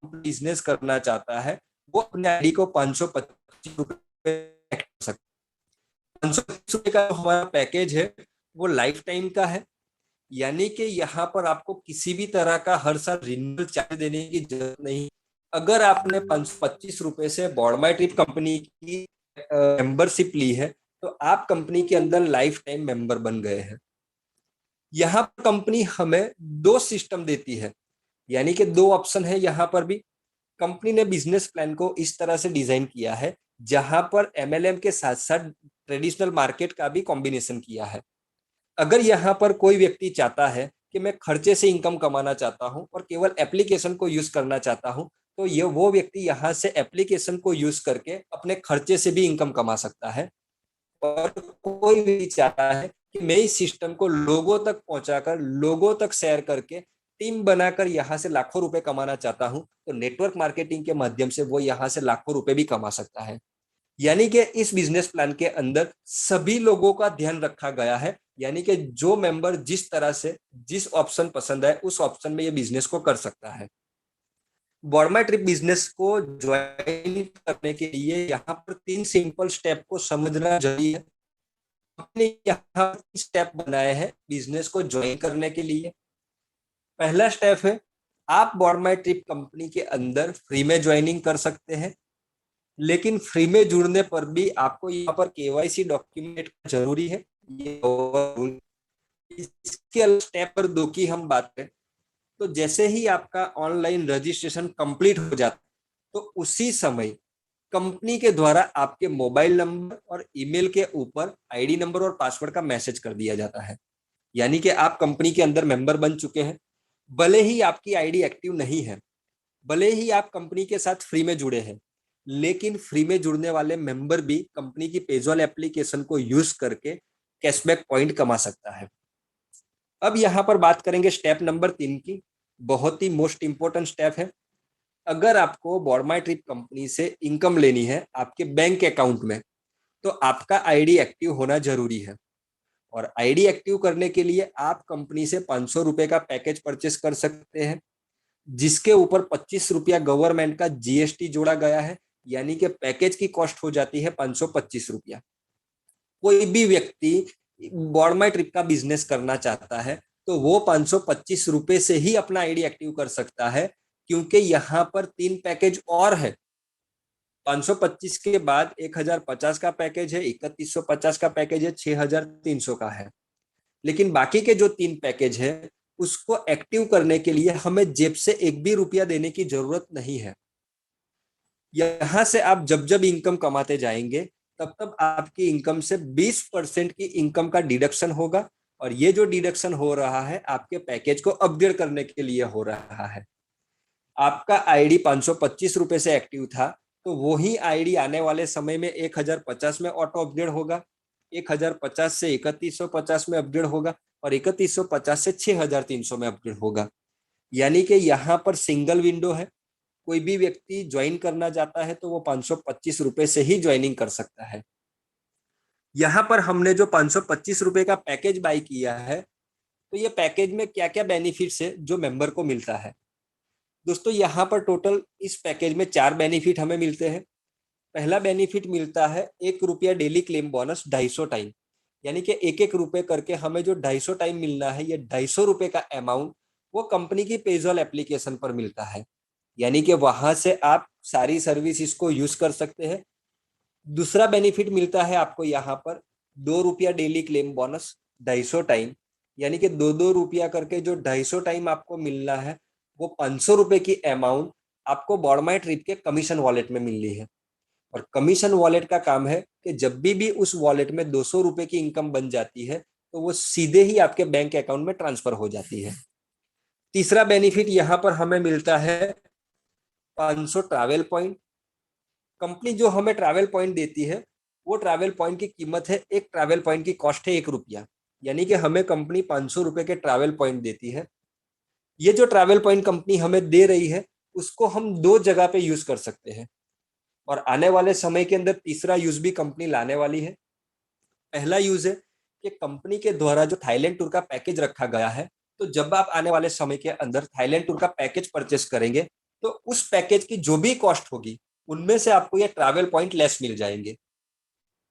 बिजनेस करना चाहता है वो अपने आईडी को 525 रुपए कर सकता है। 525 रुपए का हमारा पैकेज है वो लाइफ टाइम का है। यानी कि यहाँ पर आपको किसी भी तरह का हर साल रिन्यूअल चार्ज देने की जरूरत नहीं। अगर आपने 525 रुपए से बॉडमाई ट्रिप कंपनी की मेंबरशिप ली है, तो आप कंपनी के अंदर लाइफ टाइम मेंबर बन गए हैं। यहाँ कंपनी हमें 2 सिस्टम देती है। यानी कि दो ऑप्शन है यहाँ पर भी। कंपनी ने बिजनेस प्लान को इस तरह से डिजाइन किया है जहां पर एमएलएम के साथ साथ ट्रेडिशनल मार्केट का भी कॉम्बिनेशन किया है। अगर यहाँ पर कोई व्यक्ति चाहता है कि मैं खर्चे से इनकम कमाना चाहता हूँ और केवल एप्लीकेशन को यूज करना चाहता हूँ, तो ये वो व्यक्ति यहाँ से एप्लीकेशन को यूज करके अपने खर्चे से भी इनकम कमा सकता है। और कोई भी चाहता है कि मैं इस सिस्टम को लोगों तक पहुंचाकर, लोगों तक शेयर करके, टीम बनाकर यहाँ से लाखों रुपए कमाना चाहता हूं, तो नेटवर्क मार्केटिंग के माध्यम से वो यहाँ से लाखों रुपए भी कमा सकता है। यानी कि इस बिजनेस प्लान के अंदर सभी लोगों का ध्यान रखा गया है। यानी कि जो मेंबर जिस तरह से जिस ऑप्शन पसंद है उस ऑप्शन में ये बिजनेस को कर सकता है। बॉर्मा ट्रिप बिजनेस को ज्वाइन करने के लिए यहाँ पर 3 सिंपल स्टेप को समझना जरूरी है। हमने यहाँ स्टेप बनाए हैं बिजनेस को ज्वाइन करने के लिए। पहला स्टेप है, आप बॉर्मा ट्रिप कंपनी के अंदर फ्री में ज्वाइनिंग कर सकते हैं, लेकिन फ्री में जुड़ने पर भी आपको यहाँ पर केवाईसी डॉक्यूमेंट जरूरी है। ये इसके स्टेप पर 2 की हम बात करें तो जैसे ही आपका ऑनलाइन रजिस्ट्रेशन कंप्लीट हो जाता है तो उसी समय कंपनी के द्वारा आपके मोबाइल नंबर और ईमेल के ऊपर आईडी नंबर और पासवर्ड का मैसेज कर दिया जाता है। यानी कि आप कंपनी के अंदर मेंबर बन चुके हैं, भले ही आपकी आईडी एक्टिव नहीं है, भले ही आप कंपनी के साथ फ्री में जुड़े हैं, लेकिन फ्री में जुड़ने वाले मेंबर भी कंपनी की पेजॉल एप्लीकेशन को यूज करके कैशबैक पॉइंट कमा सकता है। अब यहाँ पर बात करेंगे स्टेप नंबर 3 की। बहुत ही मोस्ट इंपोर्टेंट स्टेप है। अगर आपको बॉर्मा ट्रिप कंपनी से इनकम लेनी है आपके बैंक अकाउंट में, तो आपका आईडी एक्टिव होना जरूरी है। और आईडी एक्टिव करने के लिए आप कंपनी से 500 रुपए का पैकेज परचेस कर सकते हैं, जिसके ऊपर 25 रुपया गवर्नमेंट का जीएसटी जोड़ा गया है। यानी कि पैकेज की कॉस्ट हो जाती है 525 रुपया। कोई भी व्यक्ति बॉर्मा ट्रिप का बिजनेस करना चाहता है तो वो 525 रुपए से ही अपना आईडी एक्टिव कर सकता है, क्योंकि यहाँ पर 3 पैकेज और है। 525 के बाद 1050 का पैकेज है, 3150 का पैकेज है, 6300 का है। लेकिन बाकी के जो 3 पैकेज है उसको एक्टिव करने के लिए हमें जेब से एक भी रुपया देने की जरूरत नहीं है। यहां से आप जब जब इनकम कमाते जाएंगे तब तब आपकी इनकम से 20% की इनकम का डिडक्शन होगा, और ये जो डिडक्शन हो रहा है आपके पैकेज को अपग्रेड करने के लिए हो रहा है। आपका आईडी 525 रुपए से एक्टिव था, तो वही आईडी आने वाले समय में 1050 में ऑटो अपग्रेड होगा, 1050 से 3150 में अपग्रेड होगा, और 3150 से 6300 में अपग्रेड होगा। यानी कि यहाँ पर सिंगल विंडो है। कोई भी व्यक्ति ज्वाइन करना चाहता है तो वो 525 रुपए से ही ज्वाइनिंग कर सकता है। यहाँ पर हमने जो 525 रुपए का पैकेज बाय किया है, तो ये पैकेज में क्या क्या बेनिफिट्स है जो मेंबर को मिलता है। दोस्तों यहाँ पर टोटल इस पैकेज में 4 बेनिफिट हमें मिलते हैं। पहला बेनिफिट मिलता है 1 रुपया डेली क्लेम बोनस 250 टाइम। यानी कि 1-1 रुपए करके हमें जो 250 टाइम मिलना है, ये 250 रुपए का अमाउंट वो कंपनी की पेजॉल एप्लीकेशन पर मिलता है। यानी कि वहां से आप सारी सर्विस इसको यूज कर सकते हैं। दूसरा बेनिफिट मिलता है आपको यहाँ पर 2 रुपया डेली क्लेम बोनस 250 टाइम। यानी कि 2-2 रुपया करके जो 250 टाइम आपको मिलना है, वो 500 रुपए की अमाउंट आपको बॉर्मा ट्रिप के कमीशन वॉलेट में मिलनी है। और कमीशन वॉलेट का काम है कि जब भी उस वॉलेट में 200 रुपए की इनकम बन जाती है तो वो सीधे ही आपके बैंक अकाउंट में ट्रांसफर हो जाती है। तीसरा बेनिफिट यहाँ पर हमें मिलता है 500 ट्रैवल पॉइंट। कंपनी जो हमें ट्रैवल पॉइंट देती है, वो ट्रैवल पॉइंट की कीमत है, एक ट्रैवल पॉइंट की कॉस्ट है 1 रुपया। यानी कि हमें कंपनी 500 रुपए के ट्रैवल पॉइंट देती है। ये जो ट्रैवल पॉइंट कंपनी हमें दे रही है उसको हम 2 जगह पे यूज कर सकते हैं, और आने वाले समय के अंदर तीसरा यूज भी कंपनी लाने वाली है। पहला यूज है कि कंपनी के द्वारा जो थाईलैंड टूर का पैकेज रखा गया है, तो जब आप आने वाले समय के अंदर थाईलैंड टूर का पैकेज परचेस करेंगे तो उस पैकेज की जो भी कॉस्ट होगी उनमें से आपको ये ट्रैवल पॉइंट लेस मिल जाएंगे।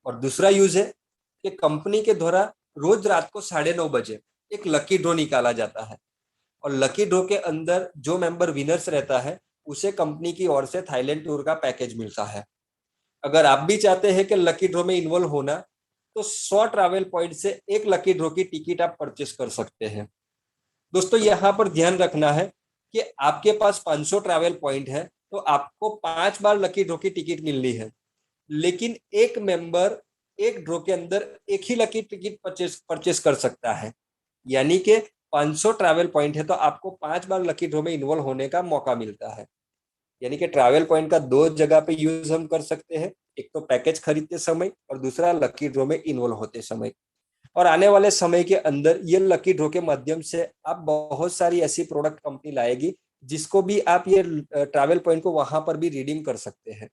और दूसरा यूज है कि कंपनी के द्वारा रोज रात को 9:30 बजे एक लकी ड्रॉ निकाला जाता है, और लकी ड्रॉ के अंदर जो मेंबर विनर्स रहता है उसे कंपनी की ओर से थाईलैंड टूर का पैकेज मिलता है। अगर आप भी चाहते हैं कि लकी ड्रॉ में इन्वॉल्व होना, तो 100 ट्रैवल पॉइंट से एक लकी ड्रॉ की टिकट आप परचेस कर सकते हैं। दोस्तों यहाँ पर ध्यान रखना है कि आपके पास 500 ट्रैवल पॉइंट है तो आपको 5 बार लकी ड्रॉ की टिकट मिलनी है, लेकिन एक मेंबर एक ड्रॉ के अंदर एक ही लकी टिकट परचेस कर सकता है। यानी कि 500 ट्रैवल पॉइंट है तो आपको 5 बार लकी ड्रॉ में इन्वॉल्व होने का मौका मिलता है। यानी कि ट्रैवल पॉइंट का दो जगह पे यूज हम कर सकते हैं, एक तो पैकेज खरीदते समय और दूसरा लकी ड्रॉ में इन्वॉल्व होते समय। और आने वाले समय के अंदर ये लकी ड्रॉ के माध्यम से आप बहुत सारी ऐसी प्रोडक्ट कंपनी लाएगी जिसको भी आप ये ट्रैवल पॉइंट को वहां पर भी रिडीम कर सकते हैं।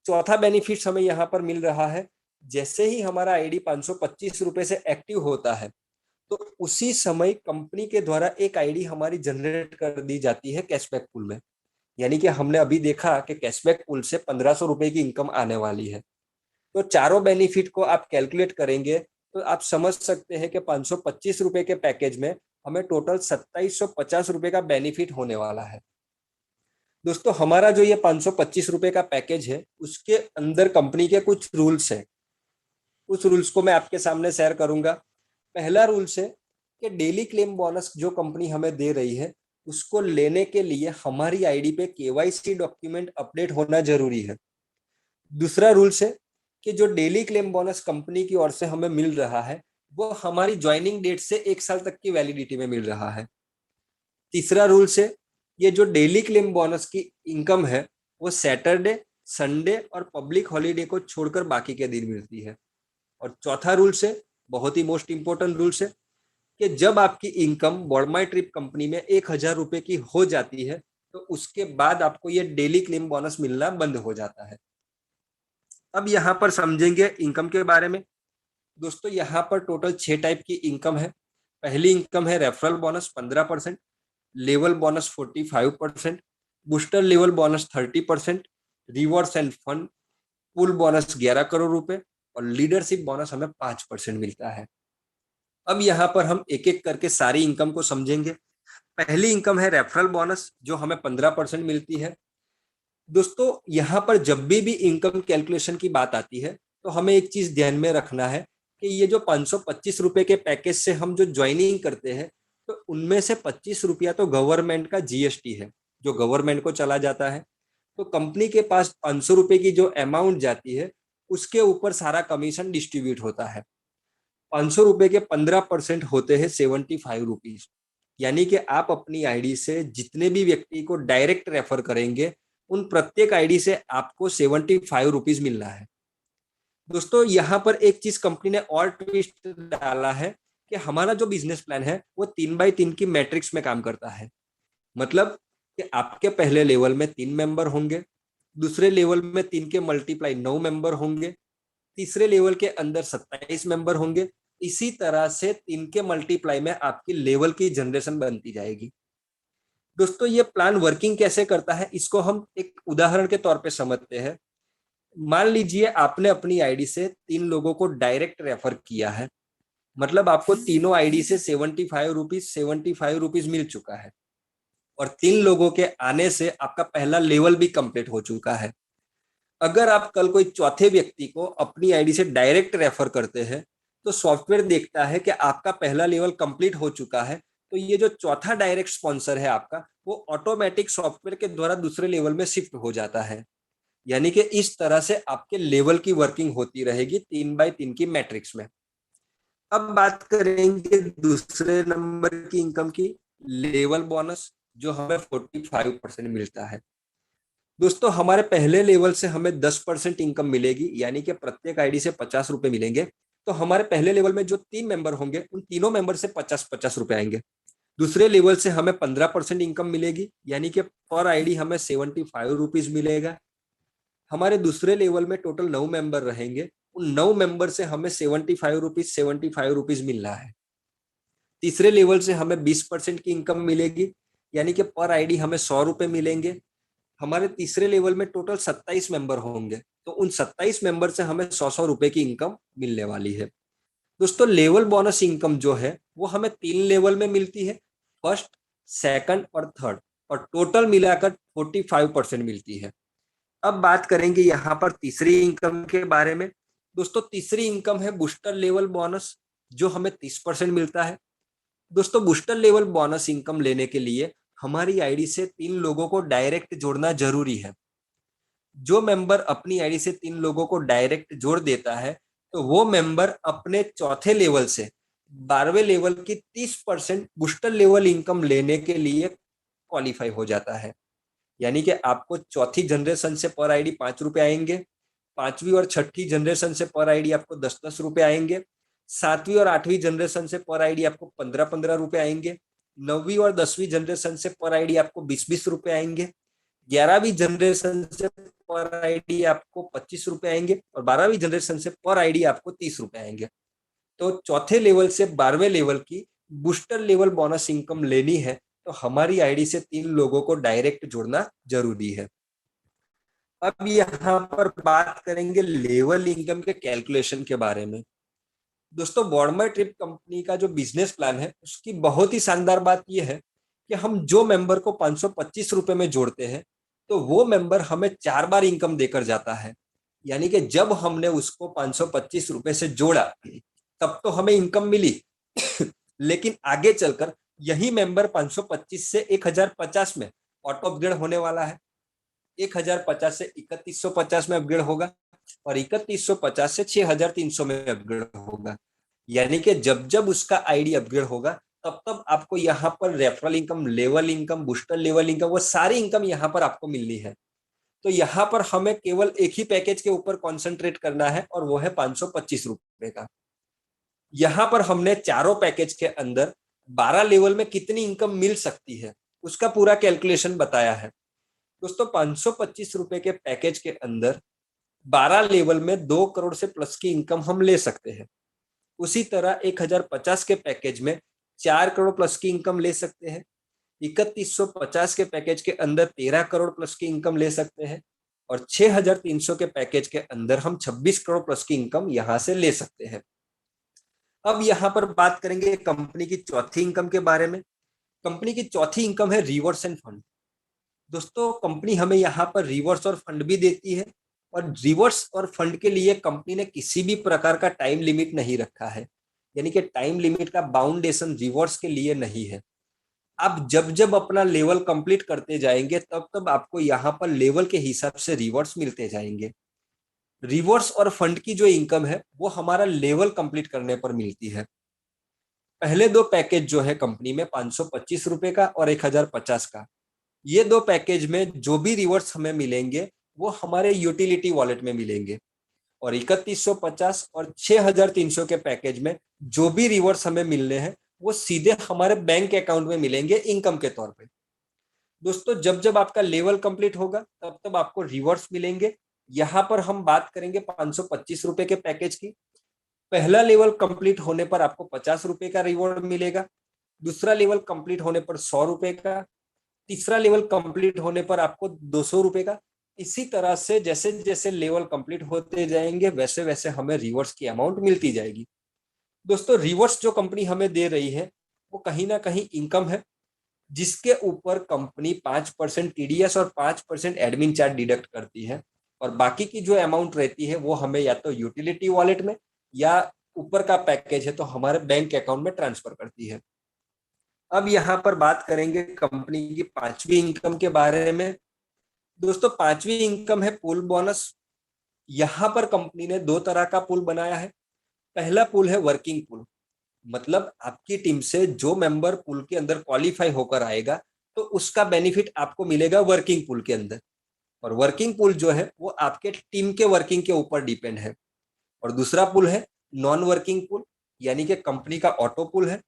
चौथा बेनिफिट हमें यहाँ पर मिल रहा है, जैसे ही हमारा आईडी 525 रुपए से एक्टिव होता है तो उसी समय कंपनी के द्वारा एक आईडी हमारी जनरेट कर दी जाती है कैशबैक पूल में। यानी कि हमने अभी देखा कि कैशबैक पूल से 1500 रुपए की इनकम आने वाली है। तो चारों बेनिफिट को आप कैलकुलेट करेंगे तो आप समझ सकते हैं कि 525 रुपए के पैकेज में हमें टोटल 2750 रुपए का बेनिफिट होने वाला है। दोस्तों हमारा जो ये 525 रुपए का पैकेज है उसके अंदर कंपनी के कुछ रूल्स है, उस रूल्स को मैं आपके सामने शेयर करूंगा। पहला रूल्स है कि डेली क्लेम बोनस जो कंपनी हमें दे रही है उसको लेने के लिए हमारी आईडी पे केवाईसी डॉक्यूमेंट अपडेट होना जरूरी है। दूसरा रूल्स है कि जो डेली क्लेम बोनस कंपनी की ओर से हमें मिल रहा है वो हमारी ज्वाइनिंग डेट से 1 साल तक की वैलिडिटी में मिल रहा है। तीसरा रूल्स है ये जो डेली क्लेम बोनस की इनकम है वो सैटरडे, संडे और पब्लिक हॉलीडे को छोड़कर बाकी के दिन मिलती है। और चौथा रूल्स है, बहुत ही मोस्ट इंपोर्टेंट रूल्स है, कि जब आपकी इनकम बॉडमाई ट्रिप कंपनी में 1000 रुपए की हो जाती है तो उसके बाद आपको ये डेली क्लेम बोनस मिलना बंद हो जाता है। अब यहाँ पर समझेंगे इनकम के बारे में। दोस्तों यहाँ पर टोटल 6 टाइप की इनकम है। पहली इनकम है referral bonus 15%, level bonus 45%, booster level bonus 30%, rewards and fund pool bonus 11 crore रुपए और लीडरशिप बोनस हमें 5% मिलता है। अब यहाँ पर हम एक एक करके सारी इनकम को समझेंगे। पहली इनकम है रेफरल बोनस जो हमें 15% मिलती है। दोस्तों यहाँ पर जब भी इनकम कैलकुलेशन की बात आती है तो हमें एक चीज ध्यान में रखना है कि ये जो 525 रुपए के पैकेज से हम जो ज्वाइनिंग करते हैं तो उनमें से 25 रुपया तो गवर्नमेंट का जीएसटी है जो गवर्नमेंट को चला जाता है। तो कंपनी के पास 500 रुपए की जो अमाउंट जाती है उसके ऊपर सारा कमीशन डिस्ट्रीब्यूट होता है। 500 रुपए के 15% होते हैं 75 रुपीज। यानी कि आप अपनी आईडी से जितने भी व्यक्ति को डायरेक्ट रेफर करेंगे उन प्रत्येक आईडी से आपको 75 रुपीज मिलना है। दोस्तों यहाँ पर एक चीज कंपनी ने और ट्विस्ट डाला है कि हमारा जो बिजनेस प्लान है वो 3x3 की मैट्रिक्स में काम करता है। मतलब कि आपके पहले लेवल में 3 मेंबर होंगे, दूसरे लेवल में 3 के मल्टीप्लाई 9 मेंबर होंगे, तीसरे लेवल के अंदर 27 मेंबर होंगे। इसी तरह से 3 के मल्टीप्लाई में आपकी लेवल की जनरेशन बनती जाएगी। दोस्तों ये प्लान वर्किंग कैसे करता है इसको हम एक उदाहरण के तौर पे समझते हैं। मान लीजिए आपने अपनी आईडी से 3 लोगों को डायरेक्ट रेफर किया है, मतलब आपको तीनों आईडी से 75 रुपीज मिल चुका है और 3 लोगों के आने से आपका पहला लेवल भी कंप्लीट हो चुका है। अगर आप कल कोई चौथे व्यक्ति को अपनी आईडी से डायरेक्ट रेफर करते हैं तो सॉफ्टवेयर देखता है कि आपका पहला लेवल कंप्लीट हो चुका है, तो ये जो चौथा डायरेक्ट स्पॉन्सर है आपका वो ऑटोमेटिक सॉफ्टवेयर के द्वारा दूसरे लेवल में शिफ्ट हो जाता है। यानी कि इस तरह से आपके लेवल की वर्किंग होती रहेगी 3x3 की मैट्रिक्स में। अब बात करेंगे दूसरे नंबर की इनकम की, लेवल बोनस जो हमें 45% मिलता है। दोस्तों हमारे पहले लेवल से हमें 10% इनकम मिलेगी, यानी कि प्रत्येक आईडी से 50 रुपए मिलेंगे। तो हमारे पहले लेवल में जो 3 मेंबर होंगे उन तीनों मेंबर से 50-50 रुपए आएंगे। दूसरे लेवल से हमें 15% इनकम मिलेगी, यानी कि पर आईडी हमें 75 रुपीज मिलेगा। हमारे दूसरे लेवल में टोटल 9 मेंबर रहेंगे, उन 9 मेंबर से हमें 75 रुपीज मिल रहा है। तीसरे लेवल से हमें 20% की इनकम मिलेगी, यानी कि पर आईडी हमें 100 रुपए मिलेंगे। हमारे तीसरे लेवल में टोटल 27 मेंबर होंगे, तो उन 27 मेंबर से हमें 100-100 रुपए की इनकम मिलने वाली है। दोस्तों लेवल बोनस इनकम जो है वो हमें 3 लेवल में मिलती है, फर्स्ट, सेकंड और थर्ड, और टोटल मिलाकर 45% मिलती है। अब बात करेंगे यहाँ पर तीसरी इनकम के बारे में। दोस्तों तीसरी इनकम है बूस्टर लेवल बोनस जो हमें 30% मिलता है। दोस्तों बूस्टर लेवल बोनस इनकम लेने के लिए हमारी आईडी से 3 लोगों को डायरेक्ट जोड़ना जरूरी है। जो मेंबर अपनी आईडी से 3 लोगों को डायरेक्ट जोड़ देता है तो वो मेंबर अपने चौथे लेवल से 12वें लेवल की 30% बूस्टर लेवल इनकम लेने के लिए क्वालिफाई हो जाता है। यानी कि आपको चौथी जनरेशन से पर आईडी 5 रुपए आएंगे, पांचवी और छठी जनरेशन से पर आईडी आपको 10-10 रुपए आएंगे, सातवीं और आठवीं जनरेशन से पर आईडी आपको 15-15 रुपए आएंगे, नौवीं और 10वीं जनरेशन से पर आईडी आपको 20-20 रुपए आएंगे, 11वीं जनरेशन से पर आईडी आपको 25 रुपए आएंगे और 12वीं जनरेशन से पर आईडी आपको 30 रुपए आएंगे। तो चौथे लेवल से 12वें लेवल की बूस्टर लेवल बोनस इनकम लेनी है तो हमारी आईडी से 3 लोगों को डायरेक्ट जोड़ना जरूरी है। अब यहाँ पर बात करेंगे लेवल इनकम के कैलकुलेशन के बारे में। दोस्तों, बॉर्डमाई ट्रिप कंपनी का जो बिजनेस प्लान है उसकी बहुत ही शानदार बात यह है कि हम जो मेंबर को 525 रुपए में जोड़ते हैं तो वो मेंबर हमें 4 बार इनकम देकर जाता है। यानी कि जब हमने उसको 525 रुपए से जोड़ा तब तो हमें इनकम मिली लेकिन आगे चलकर यही मेंबर 525 से 1050 में ऑटो अपग्रेड होने वाला है, 1050 से 3150 में अपग्रेड होगा और 3150 से 6300 में अपग्रेड होगा। यानी कि जब जब उसका आईडी अपग्रेड होगा तब तब आपको यहाँ पर referral income, level income, booster level income, वो सारी इनकम यहाँ पर आपको मिलनी है। तो यहाँ पर हमें केवल एक ही पैकेज के ऊपर कॉन्सेंट्रेट करना है और वो है 525 रुपए का। यहाँ पर हमने चारों पैकेज के अंदर 12 लेवल में कितनी इनकम मिल सकती है उसका पूरा कैलकुलेशन बताया है। दोस्तों, 525 रुपए के पैकेज के अंदर 12 लेवल में 2 करोड़ से प्लस की इनकम हम ले सकते हैं। उसी तरह 1050 के पैकेज में 4 करोड़ प्लस की इनकम ले सकते हैं। 3150 के पैकेज के अंदर 13 करोड़ प्लस की इनकम ले सकते हैं और 6300 के पैकेज के अंदर हम 26 करोड़ प्लस की इनकम यहां से ले सकते हैं। अब यहाँ पर बात करेंगे कंपनी की चौथी इनकम के बारे में। कंपनी की चौथी इनकम है रिवॉर्ड्स एंड फंड। दोस्तों, कंपनी हमें यहाँ पर रिवॉर्ड्स और फंड भी देती है और रिवॉर्ड्स और फंड के लिए कंपनी ने किसी भी प्रकार का टाइम लिमिट नहीं रखा है। यानी कि टाइम लिमिट का बाउंडेशन रिवॉर्ड्स के लिए नहीं है। आप जब जब अपना लेवल कंप्लीट करते जाएंगे तब तब आपको यहाँ पर लेवल के हिसाब से रिवॉर्ड्स मिलते जाएंगे। रिवॉर्ड्स और फंड की जो इनकम है वो हमारा लेवल कंप्लीट करने पर मिलती है। पहले 2 पैकेज जो है कंपनी में 525 रुपए का और 1050 का, ये 2 पैकेज में जो भी रिवॉर्ड्स हमें मिलेंगे वो हमारे यूटिलिटी वॉलेट में मिलेंगे और 3150 और 6300 के पैकेज में जो भी रिवॉर्ड्स हमें मिलने हैं वो सीधे हमारे बैंक अकाउंट में मिलेंगे इनकम के तौर पे। दोस्तों, जब जब आपका लेवल कंप्लीट होगा तब तब आपको रिवॉर्ड्स मिलेंगे। यहाँ पर हम बात करेंगे 525 रुपए के पैकेज की। पहला लेवल कंप्लीट होने पर आपको 50 रुपए का रिवॉर्ड मिलेगा, दूसरा लेवल कंप्लीट होने पर 100 रुपए का, तीसरा लेवल कंप्लीट होने पर आपको 200 रुपए का। इसी तरह से जैसे जैसे लेवल कंप्लीट होते जाएंगे वैसे वैसे हमें रिवॉर्ड्स की अमाउंट मिलती जाएगी। दोस्तों, रिवॉर्ड्स जो कंपनी हमें दे रही है वो कहीं ना कहीं इनकम है जिसके ऊपर कंपनी 5% टीडीएस और 5% एडमिन चार्ज डिडक्ट करती है और बाकी की जो अमाउंट रहती है वो हमें या तो यूटिलिटी वॉलेट में या ऊपर का पैकेज है तो हमारे बैंक अकाउंट में ट्रांसफर करती है। अब यहाँ पर बात करेंगे कंपनी की पांचवी इनकम के बारे में। दोस्तों, पांचवी इनकम है पूल बोनस। यहाँ पर कंपनी ने 2 तरह का पूल बनाया है। पहला पूल है वर्किंग पूल, मतलब आपकी टीम से जो मेंबर पूल के अंदर क्वालिफाई होकर आएगा तो उसका बेनिफिट आपको मिलेगा वर्किंग पूल के अंदर। और वर्किंग पूल जो है वो आपके टीम के वर्किंग के ऊपर डिपेंड है। और दूसरा पूल है नॉन वर्किंग पूल, यानी कि कंपनी का ऑटो पूल है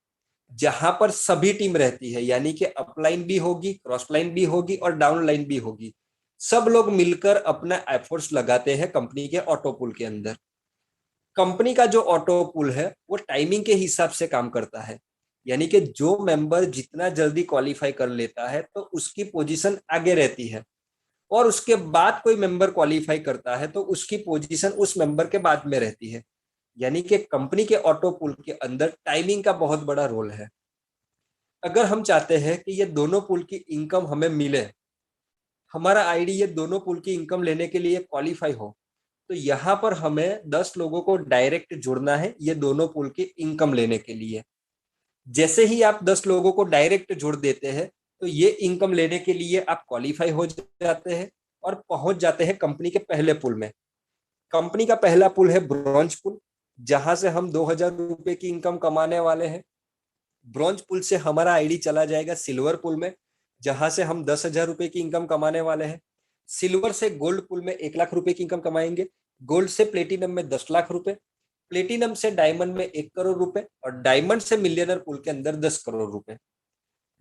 जहां पर सभी टीम रहती है, यानी कि अपलाइन भी होगी, क्रॉस लाइन भी होगी और डाउन लाइन भी होगी। सब लोग मिलकर अपना एफर्ट्स लगाते हैं कंपनी के ऑटो पूल के अंदर। कंपनी का जो ऑटो पूल है वो टाइमिंग के हिसाब से काम करता है, यानी कि जो मेंबर जितना जल्दी क्वालिफाई कर लेता है तो उसकी पोजीशन आगे रहती है और उसके बाद कोई मेंबर क्वालिफाई करता है तो उसकी पोजीशन उस मेंबर के बाद में रहती है। यानी कि कंपनी के ऑटो पूल के अंदर टाइमिंग का बहुत बड़ा रोल है। अगर हम चाहते हैं कि ये दोनों पूल की इनकम हमें मिले, हमारा आईडी ये दोनों पूल की इनकम लेने के लिए क्वालिफाई हो, तो यहाँ पर हमें 10 लोगों को डायरेक्ट जुड़ना है ये दोनों पूल की इनकम लेने के लिए। जैसे ही आप 10 लोगों को डायरेक्ट जोड़ देते हैं तो ये इनकम लेने के लिए आप क्वालिफाई हो जाते हैं और पहुंच जाते हैं कंपनी के पहले पुल में। कंपनी का पहला पुल है ब्रॉन्ज पुल, जहां से हम 2,000 रुपए की इनकम कमाने वाले हैं। ब्रॉन्ज पुल से हमारा आईडी चला जाएगा सिल्वर पुल में, जहां से हम 10,000 रुपए की इनकम कमाने वाले हैं। सिल्वर से गोल्ड पुल में 1 लाख रुपए की इनकम कमाएंगे। गोल्ड से प्लेटिनम में 10 लाख रुपए, प्लेटिनम से डायमंड में 1 करोड़ रुपए, और डायमंड से मिलियनर पुल के अंदर 10 करोड़ रुपए।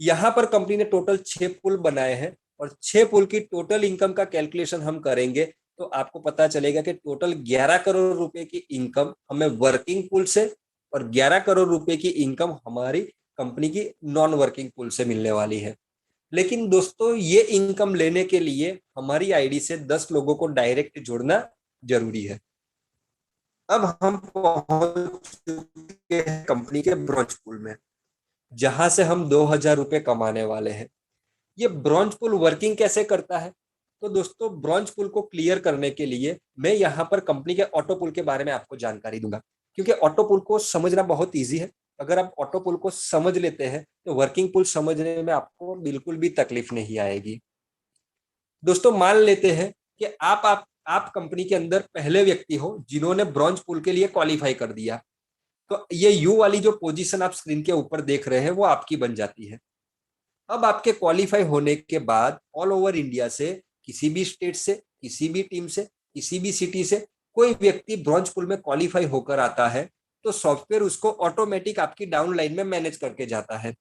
यहाँ पर कंपनी ने टोटल 6 पुल बनाए हैं, और 6 पुल की टोटल इनकम का कैलकुलेशन हम करेंगे तो आपको पता चलेगा कि टोटल 11 करोड़ रुपए की इनकम हमें वर्किंग पुल से, और 11 करोड़ रुपए की इनकम हमारी कंपनी की नॉन वर्किंग पुल से मिलने वाली है। लेकिन दोस्तों, ये इनकम लेने के लिए हमारी आईडी से 10 लोगों को डायरेक्ट जोड़ना जरूरी है। अब हम पहुंच चुके हैं कंपनी के ब्रॉन्ज पुल में, जहां से हम 2,000 रुपए कमाने वाले हैं। ये ब्रॉन्ज पुल वर्किंग कैसे करता है? तो दोस्तों, ब्रॉन्ज पुल को क्लियर करने के लिए मैं यहाँ पर कंपनी के ऑटो पुल के बारे में आपको जानकारी दूंगा, क्योंकि ऑटो पुल को समझना बहुत ईजी है। अगर आप ऑटो पुल को समझ लेते हैं तो वर्किंग पुल समझने में आपको बिल्कुल भी तकलीफ नहीं आएगी। दोस्तों, मान लेते हैं कि आप कंपनी के अंदर पहले व्यक्ति हो जिन्होंने ब्रॉन्ज पुल के लिए क्वालिफाई कर दिया। तो ये यू वाली जो पोजीशन आप स्क्रीन के ऊपर देख रहे हैं वो आपकी बन जाती है। अब आपके क्वालिफाई होने के बाद ऑल ओवर इंडिया से, किसी भी स्टेट से, किसी भी टीम से, किसी भी सिटी से कोई व्यक्ति ब्रॉन्ज पुल में क्वालिफाई होकर आता है तो सॉफ्टवेयर उसको ऑटोमेटिक आपकी डाउन लाइन में मैनेज करके जाता है।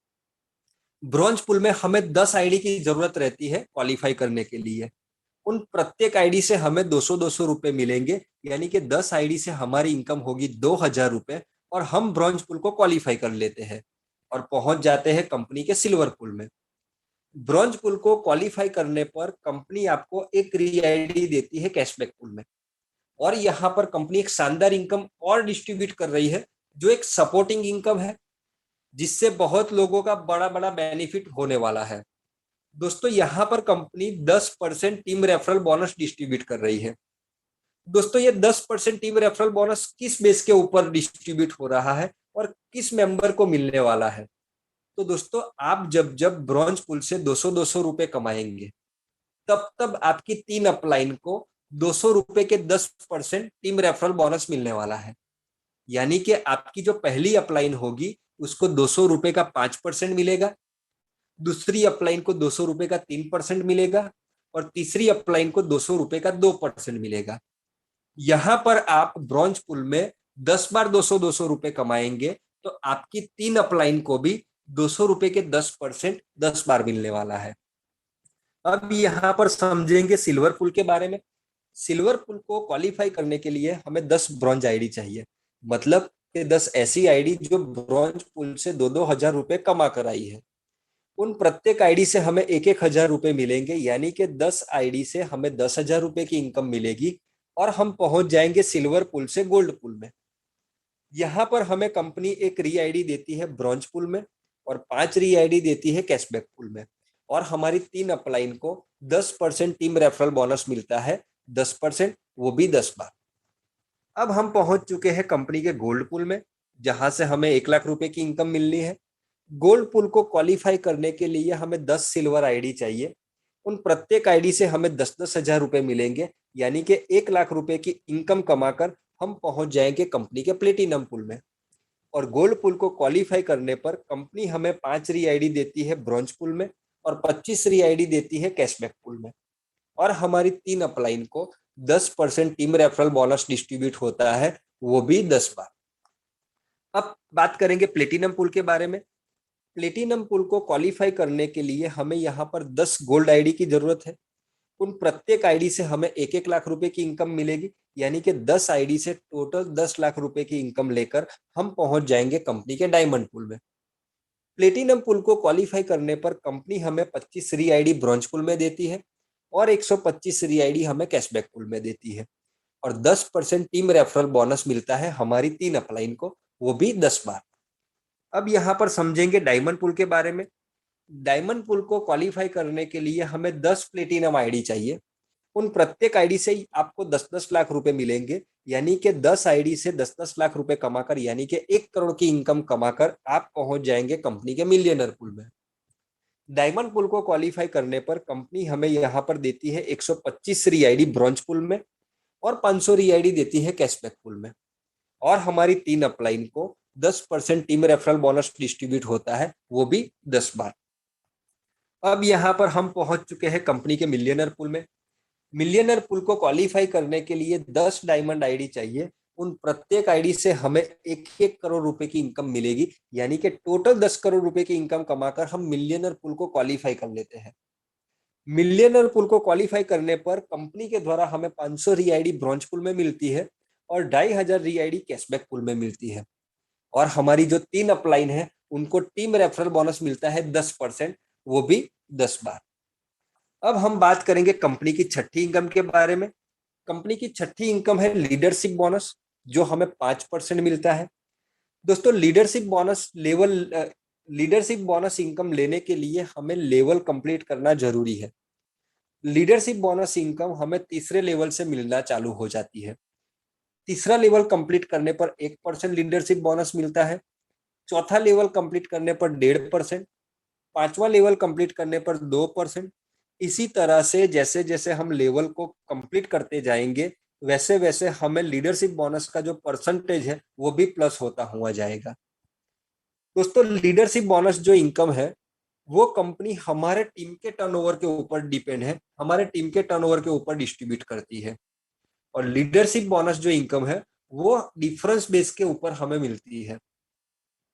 ब्रॉन्ज पुल में हमें 10 आईडी की जरूरत रहती है क्वालिफाई करने के लिए। उन प्रत्येक आईडी से हमें 200-200 रुपए मिलेंगे, यानी कि 10 आईडी से हमारी इनकम होगी 2,000 रुपए, और हम ब्रॉन्ज पुल को क्वालिफाई कर लेते हैं और पहुंच जाते हैं कंपनी के सिल्वर पुल में। ब्रॉन्ज पुल को क्वालिफाई करने पर कंपनी आपको एक री आईडी देती है कैशबैक पुल में, और यहाँ पर कंपनी एक शानदार इनकम और डिस्ट्रीब्यूट कर रही है, जो एक सपोर्टिंग इनकम है, जिससे बहुत लोगों का बड़ा बड़ा बेनिफिट होने वाला है। दोस्तों, यहाँ पर company 10% team referral bonus distribute कर रही है। दोस्तों, ये 10% टीम रेफरल बोनस किस बेस के ऊपर डिस्ट्रीब्यूट हो रहा है और किस मेंबर को मिलने वाला है? तो दोस्तों, आप जब जब ब्रॉन्ज पुल से 200-200 रुपए कमाएंगे, तब तब आपकी 3 अपलाइन को 200 रुपए के 10% टीम रेफरल बोनस मिलने वाला है। यानी कि आपकी जो पहली अपलाइन होगी उसको 200 रुपए का 5% मिलेगा, दूसरी अपलाइन को 200 रुपए का 3% मिलेगा, और तीसरी अपलाइन को 200 रुपए का 2% मिलेगा। यहां पर आप ब्रॉन्ज पुल में 10 बार 200-200 रुपए कमाएंगे तो आपकी 3 अपलाइन को भी 200 रुपए के 10% 10 बार मिलने वाला है। अब यहाँ पर समझेंगे सिल्वर पुल के बारे में। सिल्वर पुल को क्वालिफाई करने के लिए हमें 10 ब्रॉन्ज आईडी चाहिए, मतलब कि 10 ऐसी आईडी जो ब्रॉन्ज पुल से 2-2 हजार रुपए कमा कर आई है। उन प्रत्येक आईडी से हमें 1-1 हजार रुपए मिलेंगे, यानी कि 10 आईडी से हमें 10,000 रुपए की इनकम मिलेगी, और हम पहुंच जाएंगे सिल्वर पुल से गोल्ड पुल में। यहाँ पर हमें कंपनी एक री आईडी देती है ब्रॉन्ज पुल में, और 5 री आईडी देती है कैशबैक पुल में, और हमारी 3 अपलाइन को 10% टीम रेफरल बोनस मिलता है, 10%, वो भी 10 बार। अब हम पहुंच चुके हैं कंपनी के गोल्ड पुल में, जहां से हमें 1 लाख रुपए की इनकम मिलनी है। गोल्ड पुल को क्वालिफाई करने के लिए हमें 10 सिल्वर आईडी चाहिए। उन प्रत्येक आईडी से हमें 10-10 हजार रुपए मिलेंगे, यानी कि 1 लाख रुपए की इनकम कमाकर हम पहुंच जाएंगे कंपनी के प्लेटिनम पुल में। और गोल्ड पुल को क्वालिफाई करने पर कंपनी हमें 5 री आईडी देती है ब्रॉन्ज पुल में, और 25 री आईडी देती है कैशबैक पुल में, और हमारी 3 अपलाइन को 10% टीम रेफरल बोनस डिस्ट्रीब्यूट होता है, वो भी 10 बार। अब बात करेंगे प्लेटिनम पुल के बारे में। प्लेटिनम पुल को क्वालिफाई करने के लिए हमें यहाँ पर 10 गोल्ड आईडी की जरूरत है। उन प्रत्येक आईडी से हमें 1-1 लाख रुपए की इनकम मिलेगी, यानी कि 10 आईडी से टोटल 10 लाख रुपए की इनकम लेकर हम पहुंच जाएंगे कंपनी के डायमंड पुल में। प्लेटिनम पुल को क्वालिफाई करने पर कंपनी हमें 25 री आईडी ब्रॉन्ज पुल में देती है, और 125 री आईडी हमें कैशबैक पुल में देती है, और 10% टीम रेफरल बोनस मिलता है हमारी 3 अपलाइन को, वो भी 10 बार। अब यहाँ पर समझेंगे डायमंड पुल के बारे में। डायमंड पुल को क्वालिफाई करने के लिए हमें 10 प्लेटिनम आईडी चाहिए। उन प्रत्येक आईडी से आपको 10-10 लाख रुपए मिलेंगे, यानी कि 10 आईडी से 10-10 लाख रुपए कमाकर, यानी कि 1 करोड़ की इनकम कमाकर आप पहुंच जाएंगे कंपनी के मिलियनर पुल में। डायमंड पुल को क्वालिफाई करने पर कंपनी हमें यहाँ पर देती है 125 री-आईडी ब्रॉन्ज पुल में और 500 री-आईडी देती है कैशबैक पुल में, और हमारी 3 अपलाइन को 10% टीम रेफरल बोनस डिस्ट्रीब्यूट होता है, वो भी 10 बार। अब यहाँ पर हम पहुंच चुके हैं कंपनी के मिलियनर पुल में। मिलियनर पुल को क्वालिफाई करने के लिए 10 डायमंड आईडी चाहिए। उन प्रत्येक आईडी से हमें 1-1 करोड़ रुपए की इनकम मिलेगी, यानी कि टोटल 10 करोड़ रुपए की इनकम कमाकर हम मिलियनर पुल को क्वालिफाई कर लेते हैं। मिलियनर पुल को क्वालिफाई करने पर कंपनी के द्वारा हमें 500 री-आईडी ब्रॉन्ज पुल में मिलती है और 2500 री-आईडी कैशबैक पुल में मिलती है, और हमारी जो 3 अपलाइन है उनको टीम रेफरल बोनस मिलता है 10%, वो भी 10 बार। अब हम बात करेंगे कंपनी की छठी इनकम के बारे में। कंपनी की छठी इनकम है लीडरशिप बोनस, जो हमें 5% मिलता है। दोस्तों, लीडरशिप बोनस इनकम लेने के लिए हमें लेवल कंप्लीट करना जरूरी है। लीडरशिप बोनस इनकम हमें तीसरे लेवल से मिलना चालू हो जाती है। तीसरा लेवल कंप्लीट करने पर 1% लीडरशिप बोनस मिलता है, चौथा लेवल कंप्लीट करने पर 1.5%, पांचवा लेवल कंप्लीट करने पर 2%। इसी तरह से जैसे जैसे हम लेवल को कंप्लीट करते जाएंगे, वैसे वैसे हमें लीडरशिप बोनस का जो परसेंटेज है वो भी प्लस होता हुआ जाएगा। दोस्तों, लीडरशिप बोनस जो इनकम है वो कंपनी हमारे टीम के टर्नओवर के ऊपर डिपेंड है, हमारे टीम के टर्नओवर के ऊपर डिस्ट्रीब्यूट करती है। और लीडरशिप बोनस जो इनकम है वो डिफरेंस बेस के ऊपर हमें मिलती है।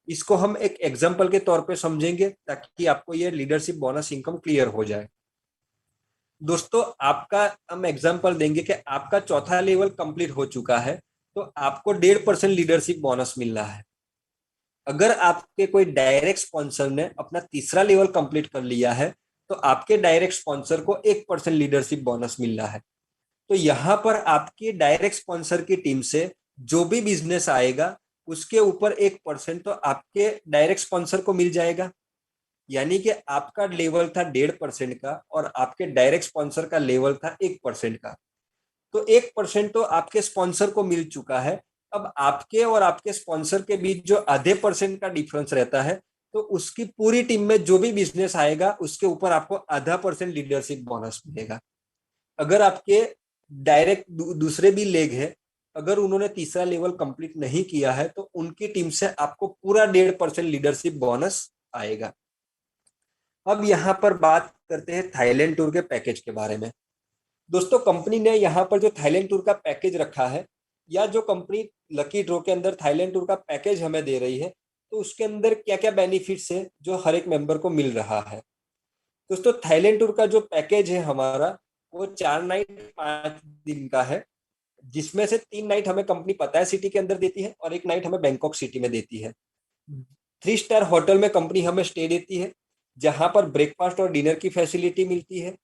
इसको हम एक एग्जांपल के तौर पे समझेंगे ताकि आपको ये लीडरशिप बोनस इनकम क्लियर हो जाए। दोस्तों, आपका हम एग्जांपल देंगे कि आपका चौथा लेवल कंप्लीट हो चुका है, तो आपको 1.5% लीडरशिप बोनस मिल रहा है। अगर आपके कोई डायरेक्ट स्पॉन्सर ने अपना तीसरा लेवल कंप्लीट कर लिया है, तो आपके डायरेक्ट स्पॉन्सर को 1% लीडरशिप बोनस मिल रहा है। तो यहाँ पर आपके डायरेक्ट स्पॉन्सर की टीम से जो भी बिजनेस आएगा उसके ऊपर 1% तो आपके डायरेक्ट स्पॉन्सर को मिल जाएगा। यानी कि आपका लेवल था 1.5% का और आपके डायरेक्ट स्पॉन्सर का लेवल था 1% का, तो 1% तो आपके स्पॉन्सर को मिल चुका है। अब आपके और आपके स्पॉन्सर के बीच जो आधे % का डिफरेंस रहता है, तो उसकी पूरी टीम में जो भी बिजनेस आएगा उसके ऊपर आपको ½ % लीडरशिप बोनस मिलेगा। अगर आपके डायरेक्ट दूसरे भी लेग है, अगर उन्होंने तीसरा लेवल कंप्लीट नहीं किया है, तो उनकी टीम से आपको पूरा 1.5% लीडरशिप बोनस आएगा। अब यहाँ पर बात करते हैं थाईलैंड टूर के पैकेज के बारे में। दोस्तों, कंपनी ने यहाँ पर जो थाईलैंड टूर का पैकेज रखा है, या जो कंपनी लकी ड्रॉ के अंदर थाईलैंड टूर का पैकेज हमें दे रही है, तो उसके अंदर क्या क्या बेनिफिट्स है जो हर एक मेंबर को मिल रहा है। दोस्तों, थाईलैंड टूर का जो पैकेज है हमारा, वो 4 नाइट 5 दिन का है, जिसमें से 3 नाइट हमें कंपनी पताया सिटी के अंदर देती है और 1 नाइट हमें बैंकॉक सिटी में देती है। 3 स्टार होटल में कंपनी हमें स्टे देती है, जहां पर ब्रेकफास्ट और डिनर की फैसिलिटी मिलती है,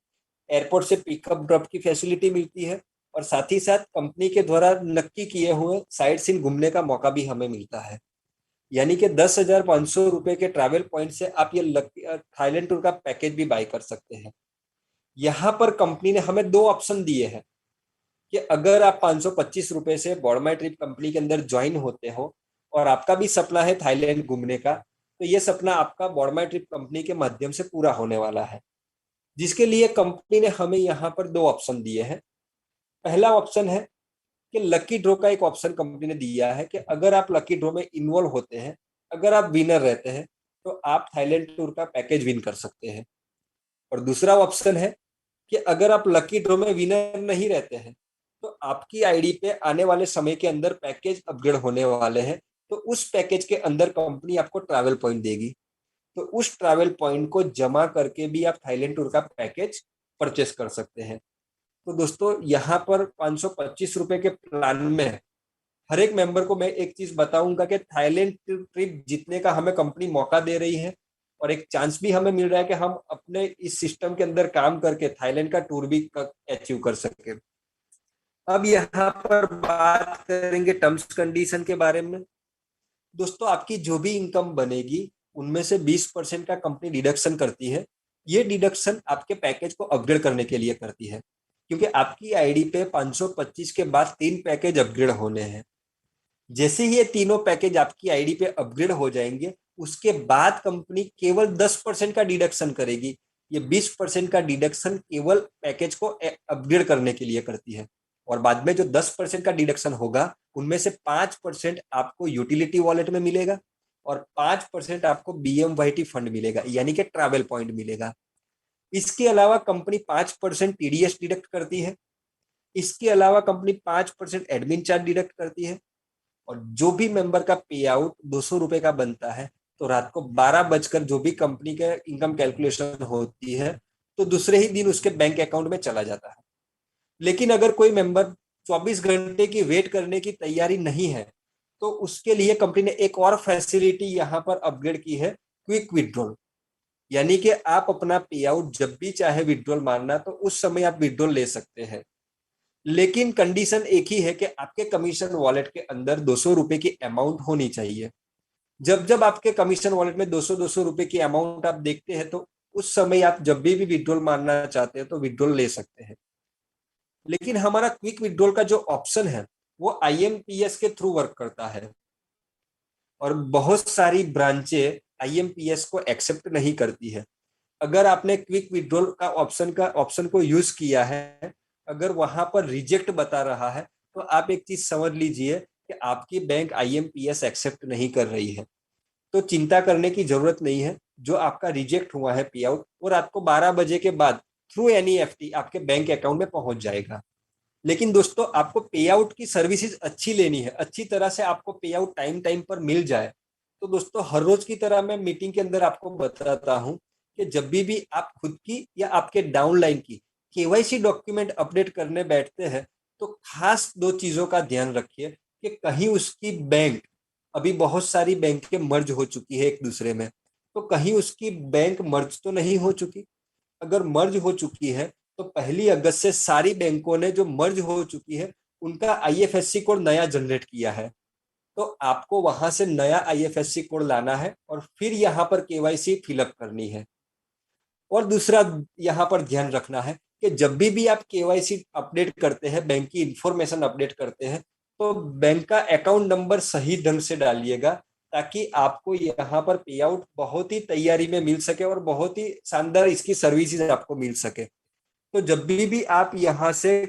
एयरपोर्ट से पिकअप ड्रॉप की फैसिलिटी मिलती है, और साथ ही साथ कंपनी के द्वारा नक्की किए हुए साइट सीन घूमने का मौका भी हमें मिलता है। यानी कि 10,500 रुपए के ट्रैवल पॉइंट से आप ये थाईलैंड टूर का पैकेज भी बाय कर सकते हैं। यहाँ पर कंपनी ने हमें 2 ऑप्शन दिए हैं कि अगर आप 525 रुपए से बॉडमाई ट्रिप कंपनी के अंदर ज्वाइन होते हो और आपका भी सपना है थाईलैंड घूमने का, तो ये सपना आपका बॉडमाई ट्रिप कंपनी के माध्यम से पूरा होने वाला है, जिसके लिए कंपनी ने हमें यहाँ पर 2 ऑप्शन दिए हैं। पहला ऑप्शन है कि लकी ड्रॉ का एक ऑप्शन कंपनी ने दिया है कि अगर आप लकी ड्रॉ में इन्वॉल्व होते हैं, अगर आप विनर रहते हैं, तो आप थाईलैंड टूर का पैकेज विन कर सकते हैं। और दूसरा ऑप्शन है कि अगर आप लकी ड्रॉ में विनर नहीं रहते हैं, तो आपकी आईडी पे आने वाले समय के अंदर पैकेज अपग्रेड होने वाले हैं, तो उस पैकेज के अंदर कंपनी आपको ट्रैवल पॉइंट देगी, तो उस ट्रैवल पॉइंट को जमा करके भी आप थाईलैंड टूर का पैकेज परचेस कर सकते हैं। तो दोस्तों, यहाँ पर 525 रुपए के प्लान में हर एक मेंबर को मैं एक चीज बताऊंगा कि थाईलैंड ट्रिप जीतने का हमें कंपनी मौका दे रही है, और एक चांस भी हमें मिल रहा है कि हम अपने इस सिस्टम के अंदर काम करके थाईलैंड का टूर भी अचीव कर सके। अब यहाँ पर बात करेंगे टर्म्स कंडीशन के बारे में। दोस्तों, आपकी जो भी इनकम बनेगी उनमें से 20% का कंपनी डिडक्शन करती है। ये डिडक्शन आपके पैकेज को अपग्रेड करने के लिए करती है, क्योंकि आपकी आईडी पे 525 के बाद 3 पैकेज अपग्रेड होने हैं। जैसे ही ये तीनों पैकेज आपकी आईडी पे अपग्रेड हो जाएंगे, उसके बाद कंपनी केवल 10% का डिडक्शन करेगी। ये 20% का डिडक्शन केवल पैकेज को अपग्रेड करने के लिए करती है। और बाद में जो 10% का डिडक्शन होगा, उनमें से 5% आपको यूटिलिटी वॉलेट में मिलेगा और 5% आपको BMYT फंड मिलेगा, यानी कि ट्रैवल पॉइंट मिलेगा। इसके अलावा कंपनी 5% TDS डिडक्ट करती है। इसके अलावा कंपनी 5% एडमिन चार्ज डिडक्ट करती है। और जो भी मेंबर का पे आउट 200 रुपए का बनता है, तो रात को 12 बजकर जो भी कंपनी का इनकम कैलकुलेशन होती है, तो दूसरे ही दिन उसके बैंक अकाउंट में चला जाता है। लेकिन अगर कोई मेंबर 24 घंटे की वेट करने की तैयारी नहीं है, तो उसके लिए कंपनी ने एक और फैसिलिटी यहाँ पर अपग्रेड की है, क्विक विड्रॉल। यानी कि आप अपना पे आउट जब भी चाहे विड्रॉल मारना, तो उस समय आप विड्रॉल ले सकते हैं। लेकिन कंडीशन एक ही है कि आपके कमीशन वॉलेट के अंदर 200 रुपए की अमाउंट होनी चाहिए। जब जब आपके कमीशन वॉलेट में 200 रुपए की अमाउंट आप देखते हैं, तो उस समय आप जब भी विड्रॉल मारना चाहते हैं तो विड्रॉल ले सकते हैं। लेकिन हमारा क्विक विड्रॉल का जो ऑप्शन है, वो IMPS के थ्रू वर्क करता है और बहुत सारी ब्रांचें IMPS को एक्सेप्ट नहीं करती है। अगर आपने क्विक विड्रॉल का ऑप्शन को यूज किया है, अगर वहां पर रिजेक्ट बता रहा है, तो आप एक चीज समझ लीजिए कि आपकी बैंक IMPS एक्सेप्ट नहीं कर रही है। तो चिंता करने की जरूरत नहीं है। जो आपका रिजेक्ट हुआ है पे आउट, वो रात को 12 बजे के बाद थ्रू NEFT आपके बैंक अकाउंट में पहुंच जाएगा। लेकिन दोस्तों, आपको पे आउट की सर्विसेज अच्छी लेनी है, अच्छी तरह से आपको पे आउट टाइम टाइम पर मिल जाए। तो दोस्तों, हर रोज की तरह मैं मीटिंग के अंदर आपको बताता हूं कि जब भी आप खुद की या आपके डाउनलाइन की KYC डॉक्यूमेंट अपडेट करने बैठते हैं, तो खास दो चीजों का ध्यान रखिए कि कहीं उसकी बैंक, अभी बहुत सारी बैंकें मर्ज हो चुकी है एक दूसरे में, तो कहीं उसकी बैंक मर्ज तो नहीं हो चुकी। अगर मर्ज हो चुकी है, तो 1 अगस्त से सारी बैंकों ने जो मर्ज हो चुकी है, उनका IFSC कोड नया जनरेट किया है। तो आपको वहां से नया IFSC कोड लाना है और फिर यहाँ पर KYC फिलअप करनी है। और दूसरा यहाँ पर ध्यान रखना है कि जब भी आप KYC अपडेट करते हैं, बैंक की इंफॉर्मेशन अपडेट करते हैं, तो बैंक का अकाउंट नंबर सही ढंग से डालिएगा, ताकि आपको यहाँ पर पे आउट बहुत ही तैयारी में मिल सके और बहुत ही शानदार इसकी सर्विसेज आपको मिल सके। तो जब भी आप यहाँ से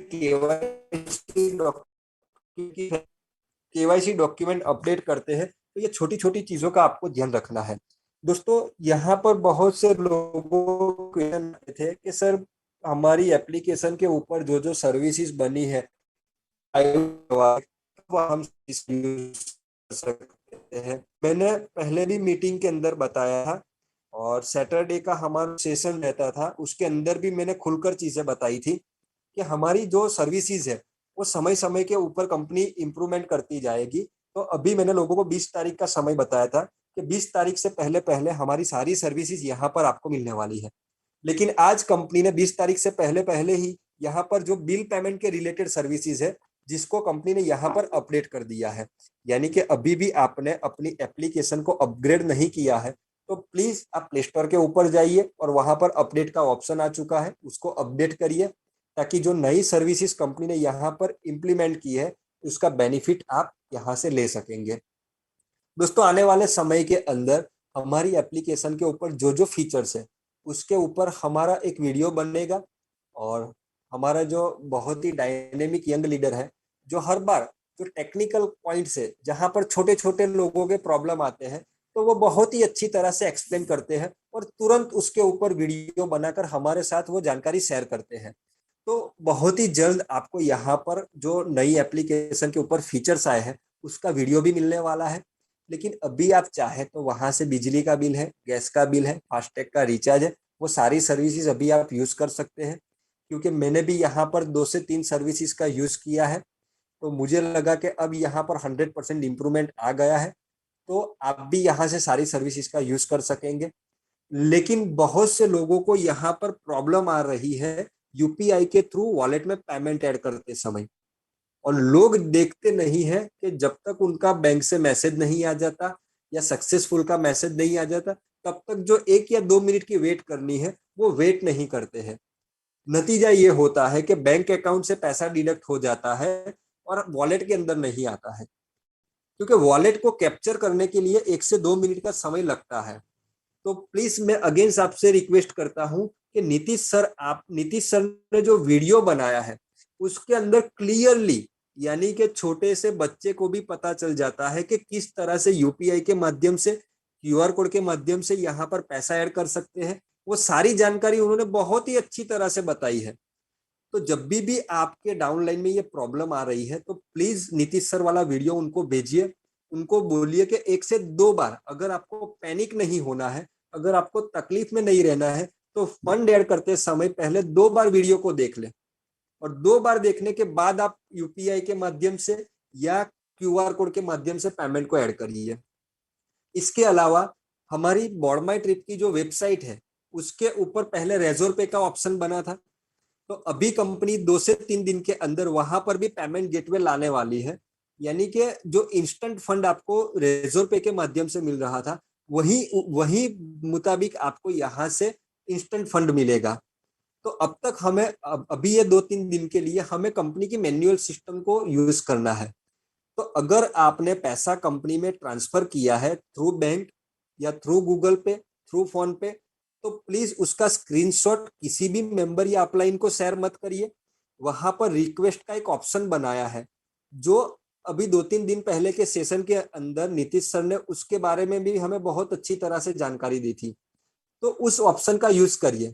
केवाईसी डॉक्यूमेंट अपडेट करते हैं, तो ये छोटी छोटी चीजों का आपको ध्यान रखना है। दोस्तों, यहाँ पर बहुत से लोगों क्वेश्चन आए थे कि सर, हमारी एप्लीकेशन के ऊपर जो जो सर्विसेज बनी है, वो हम यूज कर सकते हैं। मैंने पहले भी मीटिंग के अंदर बताया था, और सैटरडे का हमारा सेशन रहता था, उसके अंदर भी मैंने खुलकर चीजें बताई थी कि हमारी जो सर्विसेज है, वो समय समय के ऊपर कंपनी इंप्रूवमेंट करती जाएगी। तो अभी मैंने लोगों को 20 तारीख का समय बताया था कि 20 तारीख से पहले पहले हमारी सारी सर्विसेज यहाँ पर आपको मिलने वाली है। लेकिन आज कंपनी ने 20 तारीख से पहले पहले ही यहाँ पर जो बिल पेमेंट के रिलेटेड सर्विसेज है, जिसको कंपनी ने यहाँ पर अपडेट कर दिया है। यानी कि अभी भी आपने अपनी एप्लीकेशन को अपग्रेड नहीं किया है, तो प्लीज आप प्ले स्टोर के ऊपर जाइए और वहां पर अपडेट का ऑप्शन आ चुका है, उसको अपडेट करिए, ताकि जो नई सर्विसेज कंपनी ने यहाँ पर इम्प्लीमेंट की है, उसका बेनिफिट आप यहाँ से ले सकेंगे। दोस्तों, आने वाले समय के अंदर हमारी एप्लीकेशन के ऊपर जो जो फीचर्स है, उसके ऊपर हमारा एक वीडियो बनेगा। और हमारा जो बहुत ही डायनेमिक यंग लीडर है, जो हर बार जो टेक्निकल पॉइंट्स है, जहां पर छोटे छोटे लोगों के प्रॉब्लम आते हैं, तो वो बहुत ही अच्छी तरह से एक्सप्लेन करते हैं और तुरंत उसके ऊपर वीडियो बनाकर हमारे साथ वो जानकारी शेयर करते हैं। तो बहुत ही जल्द आपको यहाँ पर जो नई एप्लीकेशन के ऊपर फीचर्स आए हैं, उसका वीडियो भी मिलने वाला है। लेकिन अभी आप चाहे तो वहां से बिजली का बिल है, गैस का बिल है, फास्टैग का रिचार्ज है, वो सारी सर्विसेज अभी आप यूज कर सकते हैं। क्योंकि मैंने भी यहाँ पर 2 से 3 सर्विसेज का यूज किया है, तो मुझे लगा कि अब यहाँ पर 100% इम्प्रूवमेंट आ गया है। तो आप भी यहाँ से सारी सर्विसेज का यूज कर सकेंगे। लेकिन बहुत से लोगों को यहाँ पर प्रॉब्लम आ रही है UPI के थ्रू वॉलेट में पेमेंट ऐड करते समय। और लोग देखते नहीं है कि जब तक उनका बैंक से मैसेज नहीं आ जाता या सक्सेसफुल का मैसेज नहीं आ जाता, तब तक जो 1 या 2 मिनट की वेट करनी है, वो वेट नहीं करते हैं। नतीजा ये होता है कि बैंक अकाउंट से पैसा डिडक्ट हो जाता है और वॉलेट के अंदर नहीं आता है। क्योंकि वॉलेट को कैप्चर करने के लिए 1 से 2 मिनट का समय लगता है। तो प्लीज मैं अगेन आपसे रिक्वेस्ट करता हूं कि नीतीश सर ने जो वीडियो बनाया है उसके अंदर क्लियरली, यानी कि छोटे से बच्चे को भी पता चल जाता है कि किस तरह से यूपीआई के माध्यम से, क्यूआर कोड के माध्यम से यहाँ पर पैसा ऐड कर सकते हैं। वो सारी जानकारी उन्होंने बहुत ही अच्छी तरह से बताई है। तो जब भी आपके डाउनलाइन में ये प्रॉब्लम आ रही है तो प्लीज नीतीश सर वाला वीडियो उनको भेजिए, उनको बोलिए कि 1 से 2 बार, अगर आपको पैनिक नहीं होना है, अगर आपको तकलीफ में नहीं रहना है, तो फंड ऐड करते समय पहले 2 बार वीडियो को देख ले, और 2 बार देखने के बाद आप यूपीआई के माध्यम से या क्यूआर कोड के माध्यम से पेमेंट को ऐड करिए। इसके अलावा हमारी बॉर्ड माई ट्रिप की जो वेबसाइट है उसके ऊपर पहले रेजोर पे का ऑप्शन बना था, तो अभी कंपनी 2 से 3 दिन के अंदर वहां पर भी पेमेंट गेटवे लाने वाली है। यानी कि जो इंस्टेंट फंड आपको रेजोर पे के माध्यम से मिल रहा था, वही वही मुताबिक आपको यहाँ से इंस्टेंट फंड मिलेगा। तो अब तक हमें अभी ये 2-3 दिन के लिए हमें कंपनी की मैन्युअल सिस्टम को यूज करना है। तो अगर आपने पैसा कंपनी में ट्रांसफर किया है थ्रू बैंक या थ्रू गूगल पे, थ्रू फोन पे, तो प्लीज उसका स्क्रीनशॉट किसी भी मेंबर या अपलाइन को शेयर मत करिए। वहां पर रिक्वेस्ट का एक ऑप्शन बनाया है, जो अभी 2-3 दिन पहले के सेशन के अंदर नीतीश सर ने उसके बारे में भी हमें बहुत अच्छी तरह से जानकारी दी थी। तो उस ऑप्शन का यूज करिए,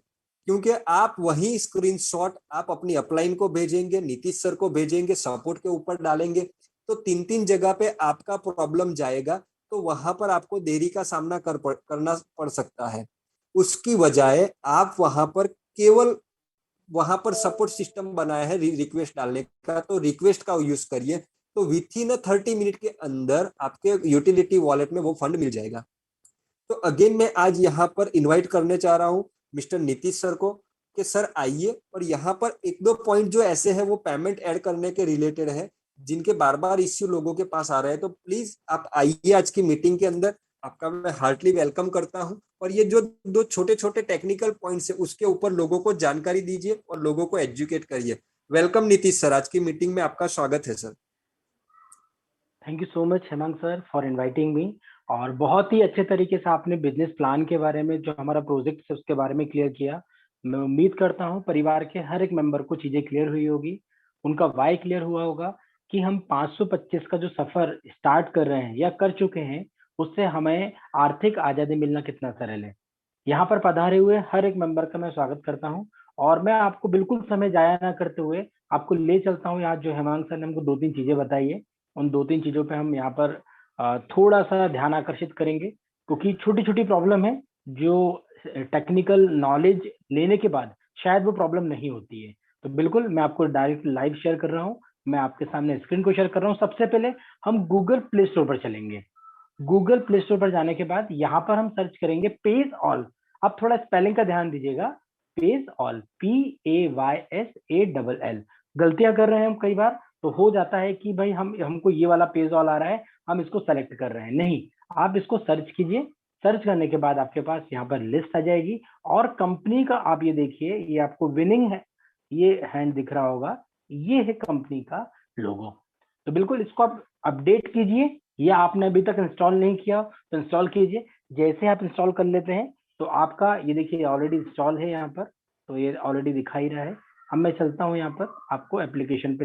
क्योंकि आप वही स्क्रीनशॉट आप अपनी अपलाइन को भेजेंगे, नीतीश सर को भेजेंगे, सपोर्ट के ऊपर डालेंगे, तो 3-3 जगह पे आपका प्रॉब्लम जाएगा, तो वहां पर आपको देरी का सामना करना पड़ सकता है। उसकी बजाय आप वहां पर केवल, वहां पर सपोर्ट सिस्टम बनाया है रिक्वेस्ट डालने का, तो रिक्वेस्ट का यूज करिए, तो विथ इन 30 मिनट के अंदर आपके यूटिलिटी वॉलेट में वो फंड मिल जाएगा। तो अगेन मैं आज यहाँ पर इनवाइट करने चाह रहा हूँ मिस्टर नीतीश सर को कि सर आइए, और यहाँ पर 1-2 पॉइंट जो ऐसे हैं वो पेमेंट ऐड करने के रिलेटेड है, जिनके बार बार इश्यू लोगों के पास आ रहे हैं। तो प्लीज आप आइए आज की मीटिंग के अंदर, आपका मैं हार्टली वेलकम करता हूँ, और ये जो 2 छोटे छोटे टेक्निकल पॉइंट्स है उसके ऊपर लोगों को जानकारी दीजिए और लोगों को एजुकेट करिए। वेलकम नीतीश सर, आज की मीटिंग में आपका स्वागत है sir. Thank you so much Hemant sir for inviting me. और बहुत ही अच्छे तरीके से आपने बिजनेस प्लान के बारे में, जो हमारा प्रोजेक्ट है उसके बारे में क्लियर किया। मैं उम्मीद करता हूँ परिवार के हर एक मेंबर को चीजें क्लियर हुई होगी, उनका वाई क्लियर हुआ होगा कि हम 525 का जो सफर स्टार्ट कर रहे हैं या कर चुके हैं, उससे हमें आर्थिक आजादी मिलना कितना सरल है। यहाँ पर पधारे हुए हर एक मेंबर का मैं स्वागत करता हूँ, और मैं आपको बिल्कुल समय जाया ना करते हुए आपको ले चलता हूँ यहाँ, जो हेमंत सर ने हमको 2-3 चीजें बताई है, उन 2-3 चीजों पे हम यहाँ पर थोड़ा सा ध्यान आकर्षित करेंगे, क्योंकि छोटी छोटी प्रॉब्लम है जो टेक्निकल नॉलेज लेने के बाद शायद वो प्रॉब्लम नहीं होती है। तो बिल्कुल मैं आपको डायरेक्ट लाइव शेयर कर रहा हूँ, मैं आपके सामने स्क्रीन को शेयर कर रहा हूँ। सबसे पहले हम गूगल प्ले स्टोर पर चलेंगे। गूगल प्ले स्टोर पर जाने के बाद यहाँ पर हम सर्च करेंगे पेज ऑल। अब थोड़ा स्पेलिंग का ध्यान दीजिएगा, पेज ऑल, PAYSALL। गलतियां कर रहे हैं हम कई बार, तो हो जाता है कि भाई हमको ये वाला पेज ऑल आ रहा है, हम इसको सेलेक्ट कर रहे हैं। नहीं, आप इसको सर्च कीजिए। सर्च करने के बाद आपके पास यहाँ पर लिस्ट आ जाएगी, और कंपनी का आप ये देखिए, ये आपको विनिंग है, ये हैंड दिख रहा होगा, ये है कंपनी का लोगो। तो बिल्कुल इसको आप अपडेट कीजिए, या आपने अभी तक इंस्टॉल नहीं किया तो इंस्टॉल कीजिए। जैसे आप इंस्टॉल कर लेते हैं तो आपका ये देखिए ऑलरेडी इंस्टॉल है यहाँ पर, तो ये ऑलरेडी दिखाई रहा है। अब मैं चलता हूँ यहाँ पर आपको एप्लीकेशन पे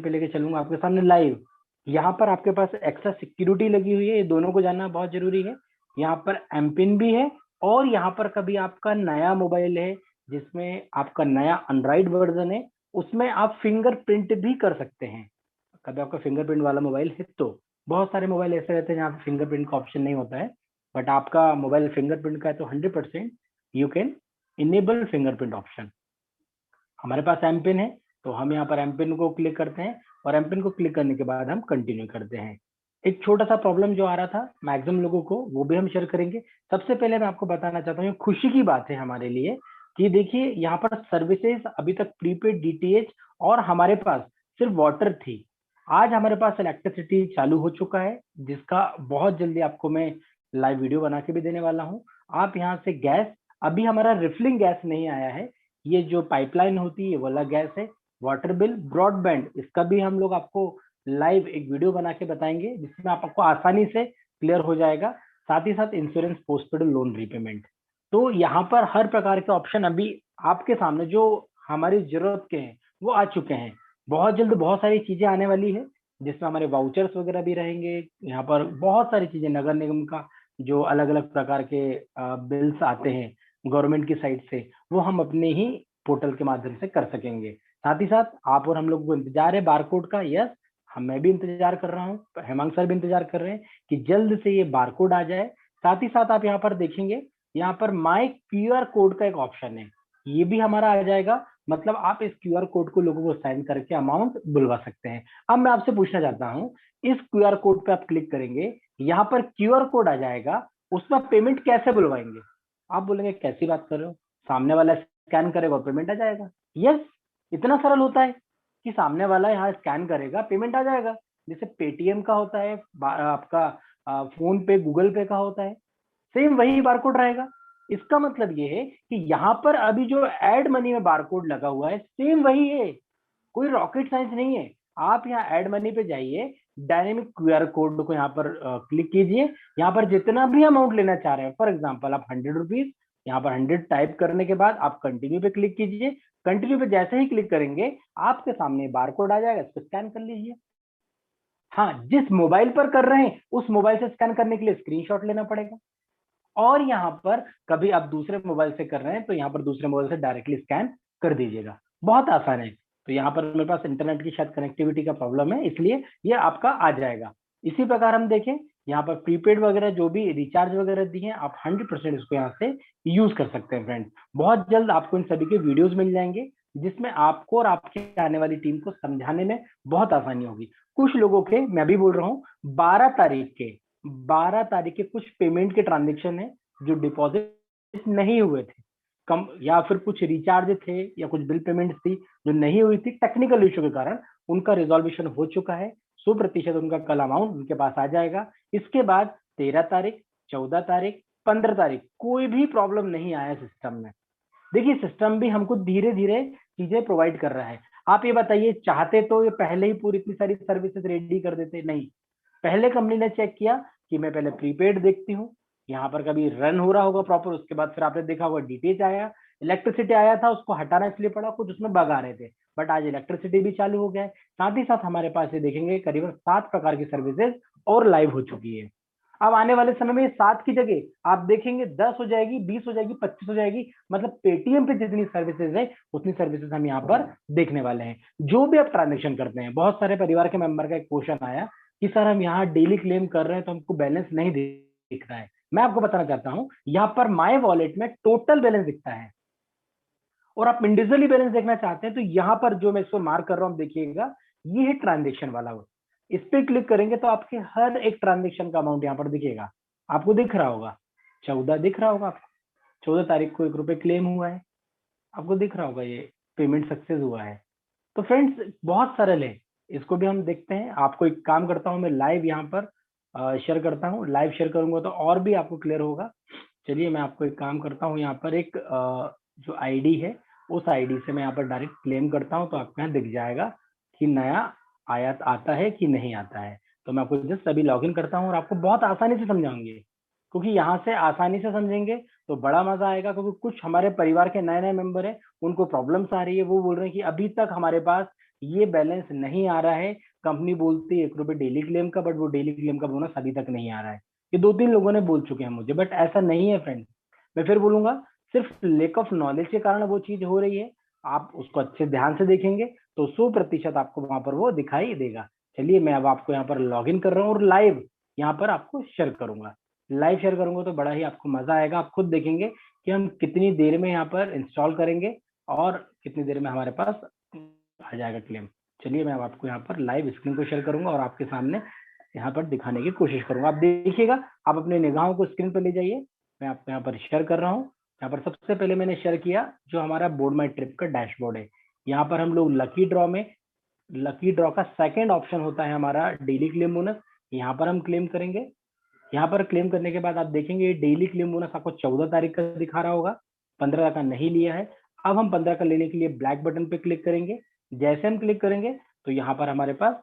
लेके चलूंगा आपके सामने लाइव। यहाँ पर आपके पास एक्स्ट्रा सिक्योरिटी लगी हुई है, ये दोनों को जानना बहुत जरूरी है। यहाँ पर एमपिन भी है, और यहाँ पर कभी आपका नया मोबाइल है जिसमें आपका नया एंड्रॉइड वर्जन है, उसमें आप फिंगरप्रिंट भी कर सकते हैं। कभी आपका फिंगरप्रिंट वाला मोबाइल है तो, बहुत सारे मोबाइल ऐसे रहते हैं जहाँ पे फिंगरप्रिंट का ऑप्शन नहीं होता है, बट आपका मोबाइल फिंगरप्रिंट का है तो 100% you can enable fingerprint option. हमारे पास एम पिन है, तो हम यहाँ पर एम पिन को क्लिक करते हैं, और एम पिन को क्लिक करने के बाद हम कंटिन्यू करते हैं। एक छोटा सा प्रॉब्लम जो आ रहा था मैक्सिमम लोगों को, वो भी हम शेयर करेंगे। सबसे पहले मैं आपको बताना चाहता हूँ, खुशी की बात है हमारे लिए कि देखिए यहाँ पर सर्विसेज अभी तक प्रीपेड डीटीएच और हमारे पास सिर्फ वाटर थी। आज हमारे पास इलेक्ट्रिसिटी चालू हो चुका है, जिसका बहुत जल्दी आपको मैं लाइव वीडियो बना के भी देने वाला हूँ। आप यहाँ से गैस, अभी हमारा रिफिलिंग गैस नहीं आया है, ये जो पाइपलाइन होती है वाला गैस है। वाटर बिल, ब्रॉडबैंड, इसका भी हम लोग आपको लाइव एक वीडियो बना के बताएंगे, जिसमें आपको आसानी से क्लियर हो जाएगा। साथ ही साथ इंश्योरेंस पोस्टपेड लोन रीपेमेंट। तो यहाँ पर हर प्रकार के ऑप्शन अभी आपके सामने जो हमारी जरूरत के हैं वो आ चुके हैं। बहुत जल्द बहुत सारी चीजें आने वाली है, जिसमें हमारे वाउचर्स वगैरह भी रहेंगे। यहाँ पर बहुत सारी चीजें, नगर निगम का जो अलग अलग प्रकार के बिल्स आते हैं गवर्नमेंट की साइड से, वो हम अपने ही पोर्टल के माध्यम से कर सकेंगे। साथ ही साथ आप और हम लोग को इंतजार है बारकोड का। यस, मैं भी इंतजार कर रहा हूँ, हेमंत सर भी इंतजार कर रहे हैं कि जल्द से ये बारकोड आ जाए। साथ ही साथ आप यहाँ पर देखेंगे, यहाँ पर माय क्यूआर कोड का एक ऑप्शन है, ये भी हमारा आ जाएगा। मतलब आप इस क्यूआर कोड को लोगों को साइन करके अमाउंट बुलवा सकते हैं। अब मैं आपसे पूछना चाहता हूँ, इस क्यूआर कोड पे आप क्लिक करेंगे, यहाँ पर क्यूआर कोड आ जाएगा, उसमें पेमेंट कैसे बुलवाएंगे? आप बोलेंगे कैसी बात कर रहे हो, सामने वाला स्कैन करेगा और पेमेंट आ जाएगा। यस, इतना सरल होता है कि सामने वाला यहाँ स्कैन करेगा, पेमेंट आ जाएगा। जैसे पेटीएम का होता है, आपका फोन पे, गूगल पे का होता है, सेम वही बारकोड रहेगा। इसका मतलब ये है कि यहाँ पर अभी जो एड मनी में बारकोड लगा हुआ है सेम वही है, कोई रॉकेट साइंस नहीं है। आप यहाँ एड मनी पे जाइए, डायनेमिक क्यूआर कोड को यहाँ पर क्लिक कीजिए। यहाँ पर जितना भी अमाउंट लेना चाह रहे हैं, फॉर एग्जाम्पल आप 100 रुपीज, यहाँ पर 100 टाइप करने के बाद आप कंटिन्यू पे क्लिक कीजिए। कंटिन्यू पे जैसे ही क्लिक करेंगे, आपके सामने बारकोड आ जाएगा, इसको स्कैन कर लीजिए। हाँ, जिस मोबाइल पर कर रहे हैं उस मोबाइल से स्कैन करने के लिए स्क्रीनशॉट लेना पड़ेगा। और यहाँ पर कभी आप दूसरे मोबाइल से कर रहे हैं तो यहाँ पर दूसरे मोबाइल से डायरेक्टली स्कैन कर दीजिएगा। बहुत आसान है। तो यहाँ पर मेरे पास इंटरनेट की शायद कनेक्टिविटी का प्रॉब्लम है, इसलिए ये आपका आ जाएगा। इसी प्रकार हम देखें, यहाँ पर प्रीपेड वगैरह जो भी रिचार्ज वगैरह दिए हैं, आप 100% इसको यहाँ से यूज कर सकते हैं फ्रेंड्स। बहुत जल्द आपको इन सभी के वीडियोज मिल जाएंगे, जिसमें आपको और आपके आने वाली टीम को समझाने में बहुत आसानी होगी। कुछ लोगों के, मैं भी बोल रहा हूँ, 12 तारीख के कुछ पेमेंट के ट्रांजेक्शन है जो डिपॉजिट नहीं हुए थे, कम, या फिर कुछ रिचार्ज थे या कुछ बिल पेमेंट थी जो नहीं हुई थी, टेक्निकल इश्यू के कारण उनका रिजोल्यूशन हो चुका है। 100% उनका कल अमाउंट उनके पास आ जाएगा। इसके बाद 13 तारीख, 14 तारीख, 15 तारीख कोई भी प्रॉब्लम नहीं आया सिस्टम में। देखिए, सिस्टम भी हमको धीरे धीरे चीजें प्रोवाइड कर रहा है। आप ये बताइए, चाहते तो ये पहले ही पूरी इतनी सारी सर्विसेज रेडी कर देते? नहीं, पहले कंपनी ने चेक किया कि मैं पहले प्रीपेड देखती हूँ, यहाँ पर कभी रन हो रहा होगा प्रॉपर, उसके बाद फिर आपने देखा होगा डीटीएच आया, इलेक्ट्रिसिटी आया था, उसको हटाना इसलिए पड़ा, कुछ उसमें बग आ रहे थे, बट आज इलेक्ट्रिसिटी भी चालू हो गया है। साथ ही साथ हमारे पास ये देखेंगे करीबन 7 प्रकार की सर्विसेज और लाइव हो चुकी है। अब आने वाले समय में ये 7 की जगह आप देखेंगे 10 हो जाएगी, 20 हो जाएगी, 25 हो जाएगी। मतलब पेटीएम पे जितनी सर्विसेज है उतनी सर्विसेज हम यहाँ पर देखने वाले हैं। जो भी आप ट्रांजेक्शन करते हैं, बहुत सारे परिवार के मेंबर का एक क्वेश्चन आया कि सर हम यहाँ डेली क्लेम कर रहे हैं तो हमको बैलेंस नहीं दिख रहा है। मैं आपको बताना चाहता हूँ, यहाँ पर माय वॉलेट में टोटल बैलेंस दिखता है, और आप इंडिविजुअली बैलेंस देखना चाहते हैं तो यहाँ पर जो मैं इसको मार्क कर रहा हूँ देखिएगा, ये है ट्रांजेक्शन वाला। इस पे क्लिक करेंगे तो आपके हर एक ट्रांजेक्शन का अमाउंट यहाँ पर दिखेगा। आपको दिख रहा होगा 14 दिख रहा होगा आपको, 14 तारीख को 1 रुपए क्लेम हुआ है, आपको दिख रहा होगा ये पेमेंट सक्सेस हुआ है। तो फ्रेंड्स बहुत सरल है, इसको भी हम देखते हैं। आपको एक काम करता हूँ, मैं लाइव यहाँ पर शेयर करता हूँ, लाइव शेयर करूंगा तो और भी आपको क्लियर होगा। चलिए मैं आपको एक काम करता हूँ, यहाँ पर एक जो आईडी है उस आईडी से मैं यहाँ पर डायरेक्ट क्लेम करता हूँ, तो आपको यहाँ दिख जाएगा कि नया आया आता है कि नहीं आता है। तो मैं आपको जस्ट अभी लॉगिन करता हूँ और आपको बहुत आसानी से समझाऊंगी, क्योंकि यहाँ से आसानी से समझेंगे तो बड़ा मजा आएगा। क्योंकि कुछ हमारे परिवार के नए नए मेंबर है, उनको प्रॉब्लम्स आ रही है, वो बोल रहे हैं कि अभी तक हमारे पास ये बैलेंस नहीं आ रहा है। कंपनी बोलती है 1 रुपए डेली क्लेम का, बट वो डेली क्लेम का बोनस अभी तक नहीं आ रहा है। ये 2-3 लोगों ने बोल चुके हैं मुझे, बट ऐसा नहीं है फ्रेंड्स। मैं फिर बोलूंगा, सिर्फ लेक ऑफ नॉलेज के कारण वो चीज हो रही है। आप उसको अच्छे ध्यान से देखेंगे तो 100% आपको वहां पर वो दिखाई देगा। चलिए मैं अब आपको यहाँ पर लॉग इन कर रहा हूँ और लाइव यहाँ पर आपको शेयर करूंगा। लाइव शेयर करूंगा तो बड़ा ही आपको मजा आएगा। आप खुद देखेंगे कि हम कितनी देर में यहाँ पर इंस्टॉल करेंगे और कितनी देर में हमारे पास आ जाएगा क्लेम। चलिए मैं अब आपको यहाँ पर लाइव स्क्रीन को शेयर करूंगा और आपके सामने यहाँ पर दिखाने की कोशिश करूंगा। आप देखिएगा, आप अपने निगाहों को स्क्रीन पर ले जाइए। मैं आपको यहाँ पर शेयर कर रहा हूँ। यहाँ पर सबसे पहले मैंने शेयर किया जो हमारा बोर्ड माई ट्रिप का डैशबोर्ड है। यहाँ पर हम लोग लकी ड्रॉ का सेकंड ऑप्शन होता है हमारा डेली क्लेम बोनस, यहाँ पर हम क्लेम करेंगे। यहाँ पर क्लेम करने के बाद आप देखेंगे डेली क्लेम बोनस आपको 14 तारीख का दिखा रहा होगा, 15 का नहीं लिया है। अब हम 15 का लेने के लिए ब्लैक बटन पे क्लिक करेंगे। जैसे हम क्लिक करेंगे तो यहाँ पर हमारे पास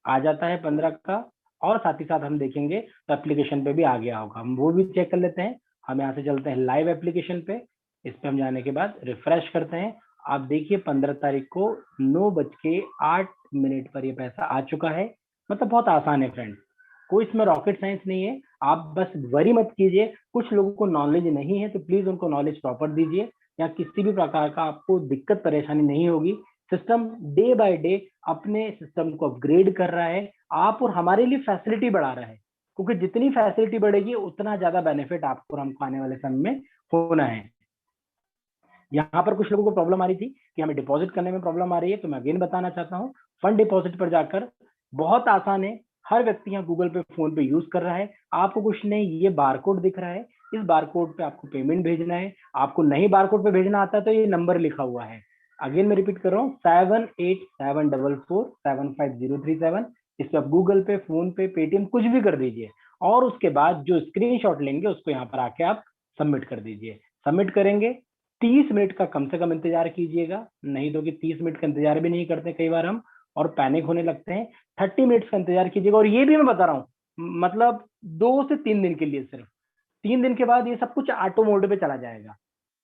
आ जाता है 15 का, और साथ ही साथ हम देखेंगे तो एप्लीकेशन पे भी आ गया होगा, हम वो भी चेक कर लेते हैं। हम यहाँ से चलते हैं लाइव एप्लीकेशन पे, इस पे हम जाने के बाद रिफ्रेश करते हैं। आप देखिए 15 तारीख को 9:08 पर ये पैसा आ चुका है। मतलब बहुत आसान है फ्रेंड्स, कोई इसमें रॉकेट साइंस नहीं है। आप बस वरी मत कीजिए, कुछ लोगों को नॉलेज नहीं है तो प्लीज उनको नॉलेज प्रॉपर दीजिए, या किसी भी प्रकार का आपको दिक्कत परेशानी नहीं होगी। सिस्टम डे बाय डे अपने सिस्टम को अपग्रेड कर रहा है, आप और हमारे लिए फैसिलिटी बढ़ा रहा है, क्योंकि जितनी फैसिलिटी बढ़ेगी उतना ज्यादा बेनिफिट आपको और हमको आने वाले समय में होना है। यहाँ पर कुछ लोगों को प्रॉब्लम आ रही थी कि हमें डिपॉजिट करने में प्रॉब्लम आ रही है, तो मैं अगेन बताना चाहता हूँ, फंड डिपॉजिट पर जाकर बहुत आसान है। हर व्यक्ति यहाँ गूगल पे, फोन पे यूज कर रहा है। आपको कुछ नहीं, ये बारकोड दिख रहा है, इस बारकोड पे आपको पेमेंट भेजना है। आपको नहीं बारकोड पे भेजना आता तो ये नंबर लिखा हुआ है, अगेन मैं रिपीट कर रहा हूँ, 7874475037। इस पे आप गूगल पे, फोन पे, पेटीएम कुछ भी कर दीजिए, और उसके बाद जो स्क्रीनशॉट लेंगे उसको यहाँ पर आके आप सबमिट कर दीजिए। सबमिट करेंगे, 30 मिनट का कम से कम इंतजार कीजिएगा, नहीं तो कि 30 मिनट का इंतजार भी नहीं करते कई बार हम, और पैनिक होने लगते हैं। 30 मिनट्स का इंतजार कीजिएगा, और ये भी मैं बता रहा हूँ, मतलब 2 से 3 दिन के लिए सिर्फ, 3 दिन के बाद ये सब कुछ ऑटो मोड पे चला जाएगा।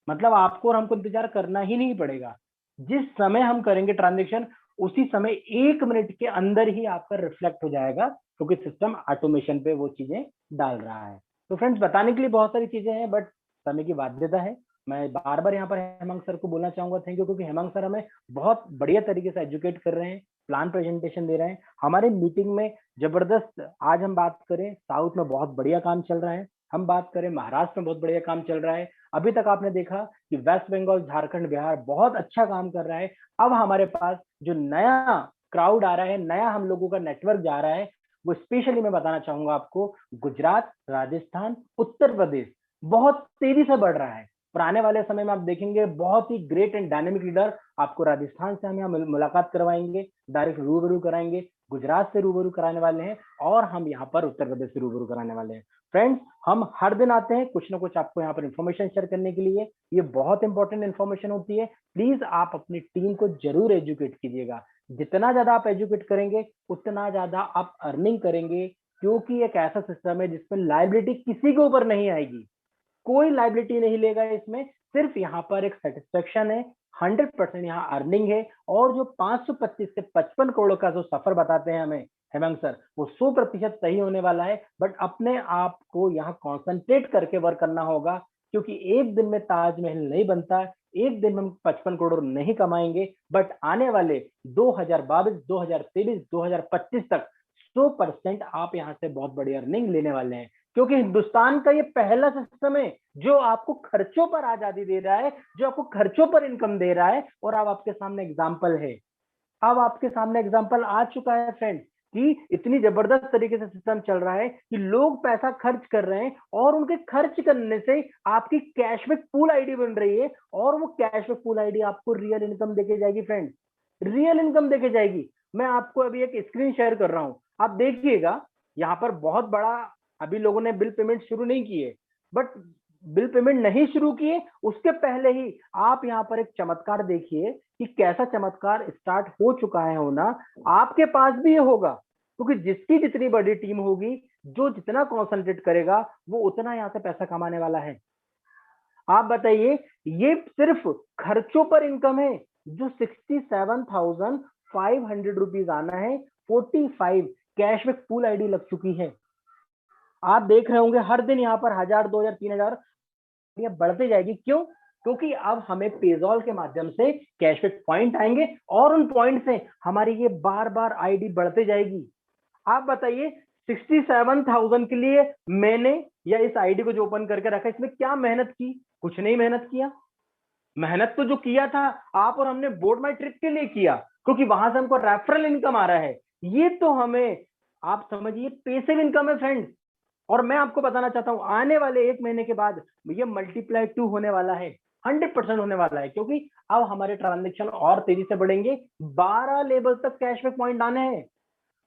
मतलब आपको और हमको इंतजार करना ही नहीं पड़ेगा, जिस समय हम करेंगे ट्रांजेक्शन उसी समय 1 मिनट के अंदर ही आपका रिफ्लेक्ट हो जाएगा, क्योंकि सिस्टम ऑटोमेशन पे वो चीजें डाल रहा है। तो फ्रेंड्स, बताने के लिए बहुत सारी चीजें हैं, बट समय की बाध्यता है। मैं बार बार यहाँ पर हेमंत सर को बोलना चाहूंगा थैंक यू, क्योंकि हेमंत सर हमें बहुत बढ़िया तरीके से एजुकेट कर रहे हैं, प्लान प्रेजेंटेशन दे रहे हैं हमारे मीटिंग में। जबरदस्त, आज हम बात करें साउथ में बहुत बढ़िया काम चल रहा है, हम बात करें महाराष्ट्र में बहुत बढ़िया काम चल रहा है। अभी तक आपने देखा कि वेस्ट बंगाल, झारखंड, बिहार बहुत अच्छा काम कर रहा है। अब हमारे पास जो नया क्राउड आ रहा है, नया हम लोगों का नेटवर्क जा रहा है, वो स्पेशली मैं बताना चाहूंगा आपको, गुजरात, राजस्थान, उत्तर प्रदेश बहुत तेजी से बढ़ रहा है। और आने वाले समय में आप देखेंगे बहुत ही ग्रेट एंड डायनेमिक लीडर आपको राजस्थान से हम यहाँ मुलाकात करवाएंगे, डायरेक्ट रूबरू कराएंगे, गुजरात से रूबरू कराने वाले हैं, और हम यहाँ पर उत्तर प्रदेश से रूबरू कराने वाले हैं। फ्रेंड्स, हम हर दिन आते हैं कुछ ना कुछ आपको यहाँ पर इन्फॉर्मेशन शेयर करने के लिए, ये बहुत इंपॉर्टेंट इन्फॉर्मेशन होती है। प्लीज आप अपनी टीम को जरूर एजुकेट कीजिएगा, जितना ज्यादा आप एजुकेट करेंगे उतना ज्यादा आप अर्निंग करेंगे, क्योंकि एक ऐसा सिस्टम है जिसमें लाइबिलिटी किसी के ऊपर नहीं आएगी, कोई लाइबिलिटी नहीं लेगा इसमें, सिर्फ यहाँ पर एक सेटिस्फेक्शन है, 100% यहाँ अर्निंग है। और जो 525 से 55 करोड़ का जो सफर बताते हैं हमें हेमंत सर, वो 100% सही होने वाला है। बट अपने आप को यहाँ कॉन्सेंट्रेट करके वर्क करना होगा, क्योंकि एक दिन में ताजमहल नहीं बनता, एक दिन में हम 55 करोड़ नहीं कमाएंगे, बट आने वाले 2022, 2023, 2025 तक 100% आप यहाँ से बहुत बड़ी अर्निंग लेने वाले हैं, क्योंकि हिंदुस्तान का ये पहला सिस्टम है जो आपको खर्चों पर आजादी दे रहा है, जो आपको खर्चों पर इनकम दे रहा है। और अब आपके सामने एग्जाम्पल है, अब आपके सामने एग्जाम्पल आ चुका है फ्रेंड्स, कि इतनी जबरदस्त तरीके से सिस्टम चल रहा है कि लोग पैसा खर्च कर रहे हैं, और उनके खर्च करने से आपकी कैशबैक पूल आईडी बन रही है, और वो कैशबैक पूल आईडी आपको रियल इनकम देके जाएगी फ्रेंड्स, रियल इनकम देके जाएगी। मैं आपको अभी एक स्क्रीन शेयर कर रहा हूं, आप देखिएगा, यहाँ पर बहुत बड़ा, अभी लोगों ने बिल पेमेंट शुरू नहीं किए, बट बिल पेमेंट नहीं शुरू किए उसके पहले ही आप यहाँ पर एक चमत्कार देखिए कि कैसा चमत्कार स्टार्ट हो चुका है होना, आपके पास भी ये होगा, क्योंकि जिसकी जितनी बड़ी टीम होगी, जो जितना कॉन्सेंट्रेट करेगा, वो उतना यहाँ से पैसा कमाने वाला है। आप बताइए, ये सिर्फ खर्चों पर इनकम है, जो 67,500 रुपीज आना है, 45 कैशबैक पूल आईडी लग चुकी है। आप देख रहे होंगे हर दिन यहाँ पर 1000, 2000, 3000 ये बढ़ते जाएगी। क्यों? क्योंकि अब हमें पेजॉल के माध्यम से कैशबैक पॉइंट आएंगे, और उन पॉइंट से हमारी ये बार बार आईडी बढ़ते जाएगी। आप बताइए, 67,000 के लिए मैंने या इस आईडी को जो ओपन करके रखा, इसमें क्या मेहनत की? कुछ नहीं मेहनत किया। मेहनत तो जो किया था आप और हमने बोर्ड माई ट्रिप के लिए किया, क्योंकि वहां से हमको रेफरल इनकम आ रहा है। ये तो हमें, आप समझिए, पैसिव इनकम है फ्रेंड्स। और मैं आपको बताना चाहता हूं, आने वाले 1 महीने के बाद ये मल्टीप्लाई 2 होने वाला है, 100% होने वाला है, क्योंकि अब हमारे ट्रांजेक्शन और तेजी से बढ़ेंगे। 12 लेवल तक कैशबैक पॉइंट आने हैं,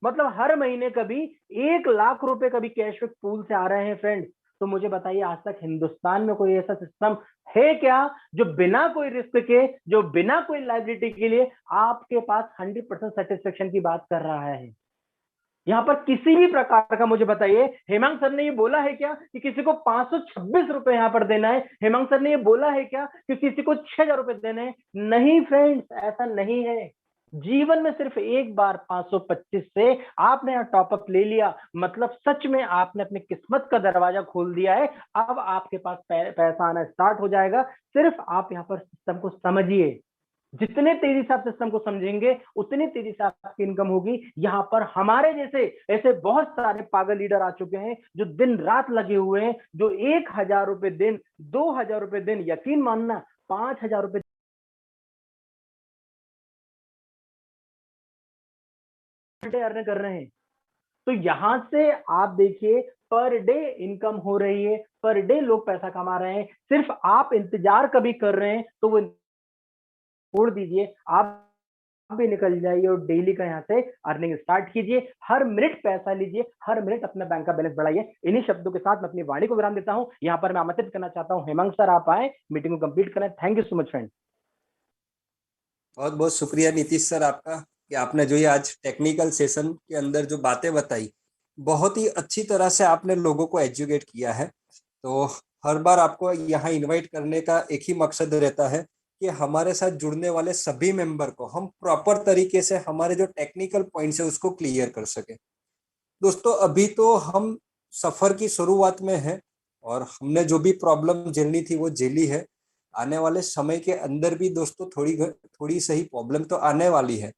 मतलब हर महीने कभी 1 लाख रुपए कभी कैशबैक पूल से आ रहे हैं फ्रेंड्स। तो मुझे बताइए, आज तक हिंदुस्तान में कोई ऐसा सिस्टम है क्या जो बिना कोई रिस्क के, जो बिना कोई लाइबिलिटी के लिए आपके पास 100% सेटिस्फेक्शन की बात कर रहा है? यहाँ पर किसी भी प्रकार का मुझे बताइए, हेमंत सर ने ये बोला है क्या कि किसी को 526 रुपए यहाँ पर देना है? हेमंत सर ने ये बोला है क्या कि किसी को 6,000 रुपए देने हैं? नहीं फ्रेंड्स, ऐसा नहीं है। जीवन में सिर्फ एक बार 525 से आपने यहाँ टॉपअप ले लिया, मतलब सच में आपने अपनी किस्मत का दरवाजा खोल दिया है। अब आपके पास पैसा आना स्टार्ट हो जाएगा। सिर्फ आप यहाँ पर सिस्टम को समझिए। जितने तेजी से आप सिस्टम को समझेंगे उतनी तेजी से आपकी इनकम होगी। यहाँ पर हमारे जैसे ऐसे बहुत सारे पागल लीडर आ चुके हैं जो दिन रात लगे हुए हैं, जो 1,000 रुपए दिन, 2,000 रुपए दिन, यकीन मानना 5,000 रुपए अर्न कर रहे हैं। तो यहां से आप देखिए, पर डे इनकम हो रही है, पर डे लोग पैसा कमा रहे हैं। सिर्फ आप इंतजार कभी कर रहे हैं तो वो छोड़ दीजिए, आप भी निकल जाइए और डेली का यहाँ से अर्निंग स्टार्ट कीजिए। हर मिनट पैसा लीजिए, हर मिनट अपना बैंक का बैलेंस बढ़ाइए। इन्हीं शब्दों के साथ मैं अपनी वाणी को विराम देता हूँ। यहाँ पर मैं आमंत्रित करना चाहता हूँ हेमंत सर, आप आए, मीटिंग को कंप्लीट करें। Thank you so much friend. बहुत बहुत शुक्रिया नीतीश सर आपका कि आपने जो ये आज टेक्निकल सेशन के अंदर जो बातें बताई, बहुत ही अच्छी तरह से आपने लोगों को एजुकेट किया है। तो हर बार आपको यहाँ इनवाइट करने का एक ही मकसद रहता है कि हमारे साथ जुड़ने वाले सभी मेंबर को हम प्रॉपर तरीके से हमारे जो टेक्निकल पॉइंट्स है उसको क्लियर कर सके। दोस्तों अभी तो हम सफर की शुरुआत में है और हमने जो भी प्रॉब्लम झेलनी थी वो झेली है। आने वाले समय के अंदर भी दोस्तों थोड़ी सही प्रॉब्लम तो आने वाली है,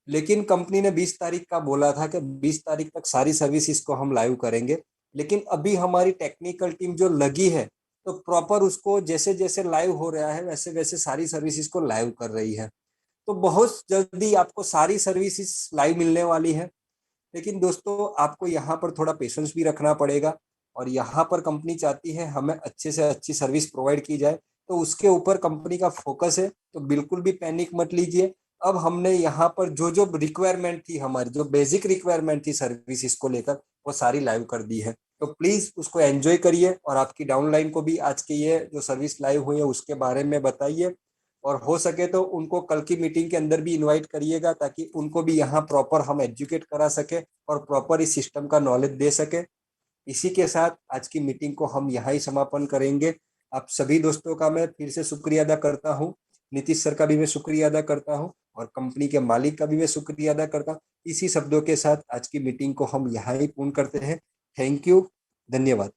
लेकिन कंपनी ने 20 तारीख का बोला था कि 20 तारीख तक सारी सर्विसेज को हम लाइव करेंगे। लेकिन अभी हमारी टेक्निकल टीम जो लगी है तो प्रॉपर उसको जैसे जैसे लाइव हो रहा है वैसे वैसे सारी सर्विसेज को लाइव कर रही है। तो बहुत जल्दी आपको सारी सर्विसेज लाइव मिलने वाली है। लेकिन दोस्तों आपको यहाँ पर थोड़ा पेशेंस भी रखना पड़ेगा और यहाँ पर कंपनी चाहती है हमें अच्छे से अच्छी सर्विस प्रोवाइड की जाए, तो उसके ऊपर कंपनी का फोकस है। तो बिल्कुल भी पैनिक मत लीजिए। अब हमने यहाँ पर जो जो रिक्वायरमेंट थी, हमारी जो बेसिक रिक्वायरमेंट थी सर्विसेज को लेकर, वो सारी लाइव कर दी है। तो प्लीज उसको एंजॉय करिए और आपकी डाउनलाइन को भी आज के ये जो सर्विस लाइव हुई है उसके बारे में बताइए। और हो सके तो उनको कल की मीटिंग के अंदर भी इनवाइट करिएगा ताकि उनको भी यहाँ प्रॉपर हम एजुकेट करा सके और प्रॉपर इस सिस्टम का नॉलेज दे सके। इसी के साथ आज की मीटिंग को हम यहाँ ही समापन करेंगे। आप सभी दोस्तों का मैं फिर से शुक्रिया अदा करता हूँ। नीतीश सर का भी मैं शुक्रिया अदा करता हूँ और कंपनी के मालिक का भी मैं शुक्रिया अदा करता हूँ। इसी शब्दों के साथ आज की मीटिंग को हम यहाँ ही पूर्ण करते हैं। थैंक यू, धन्यवाद।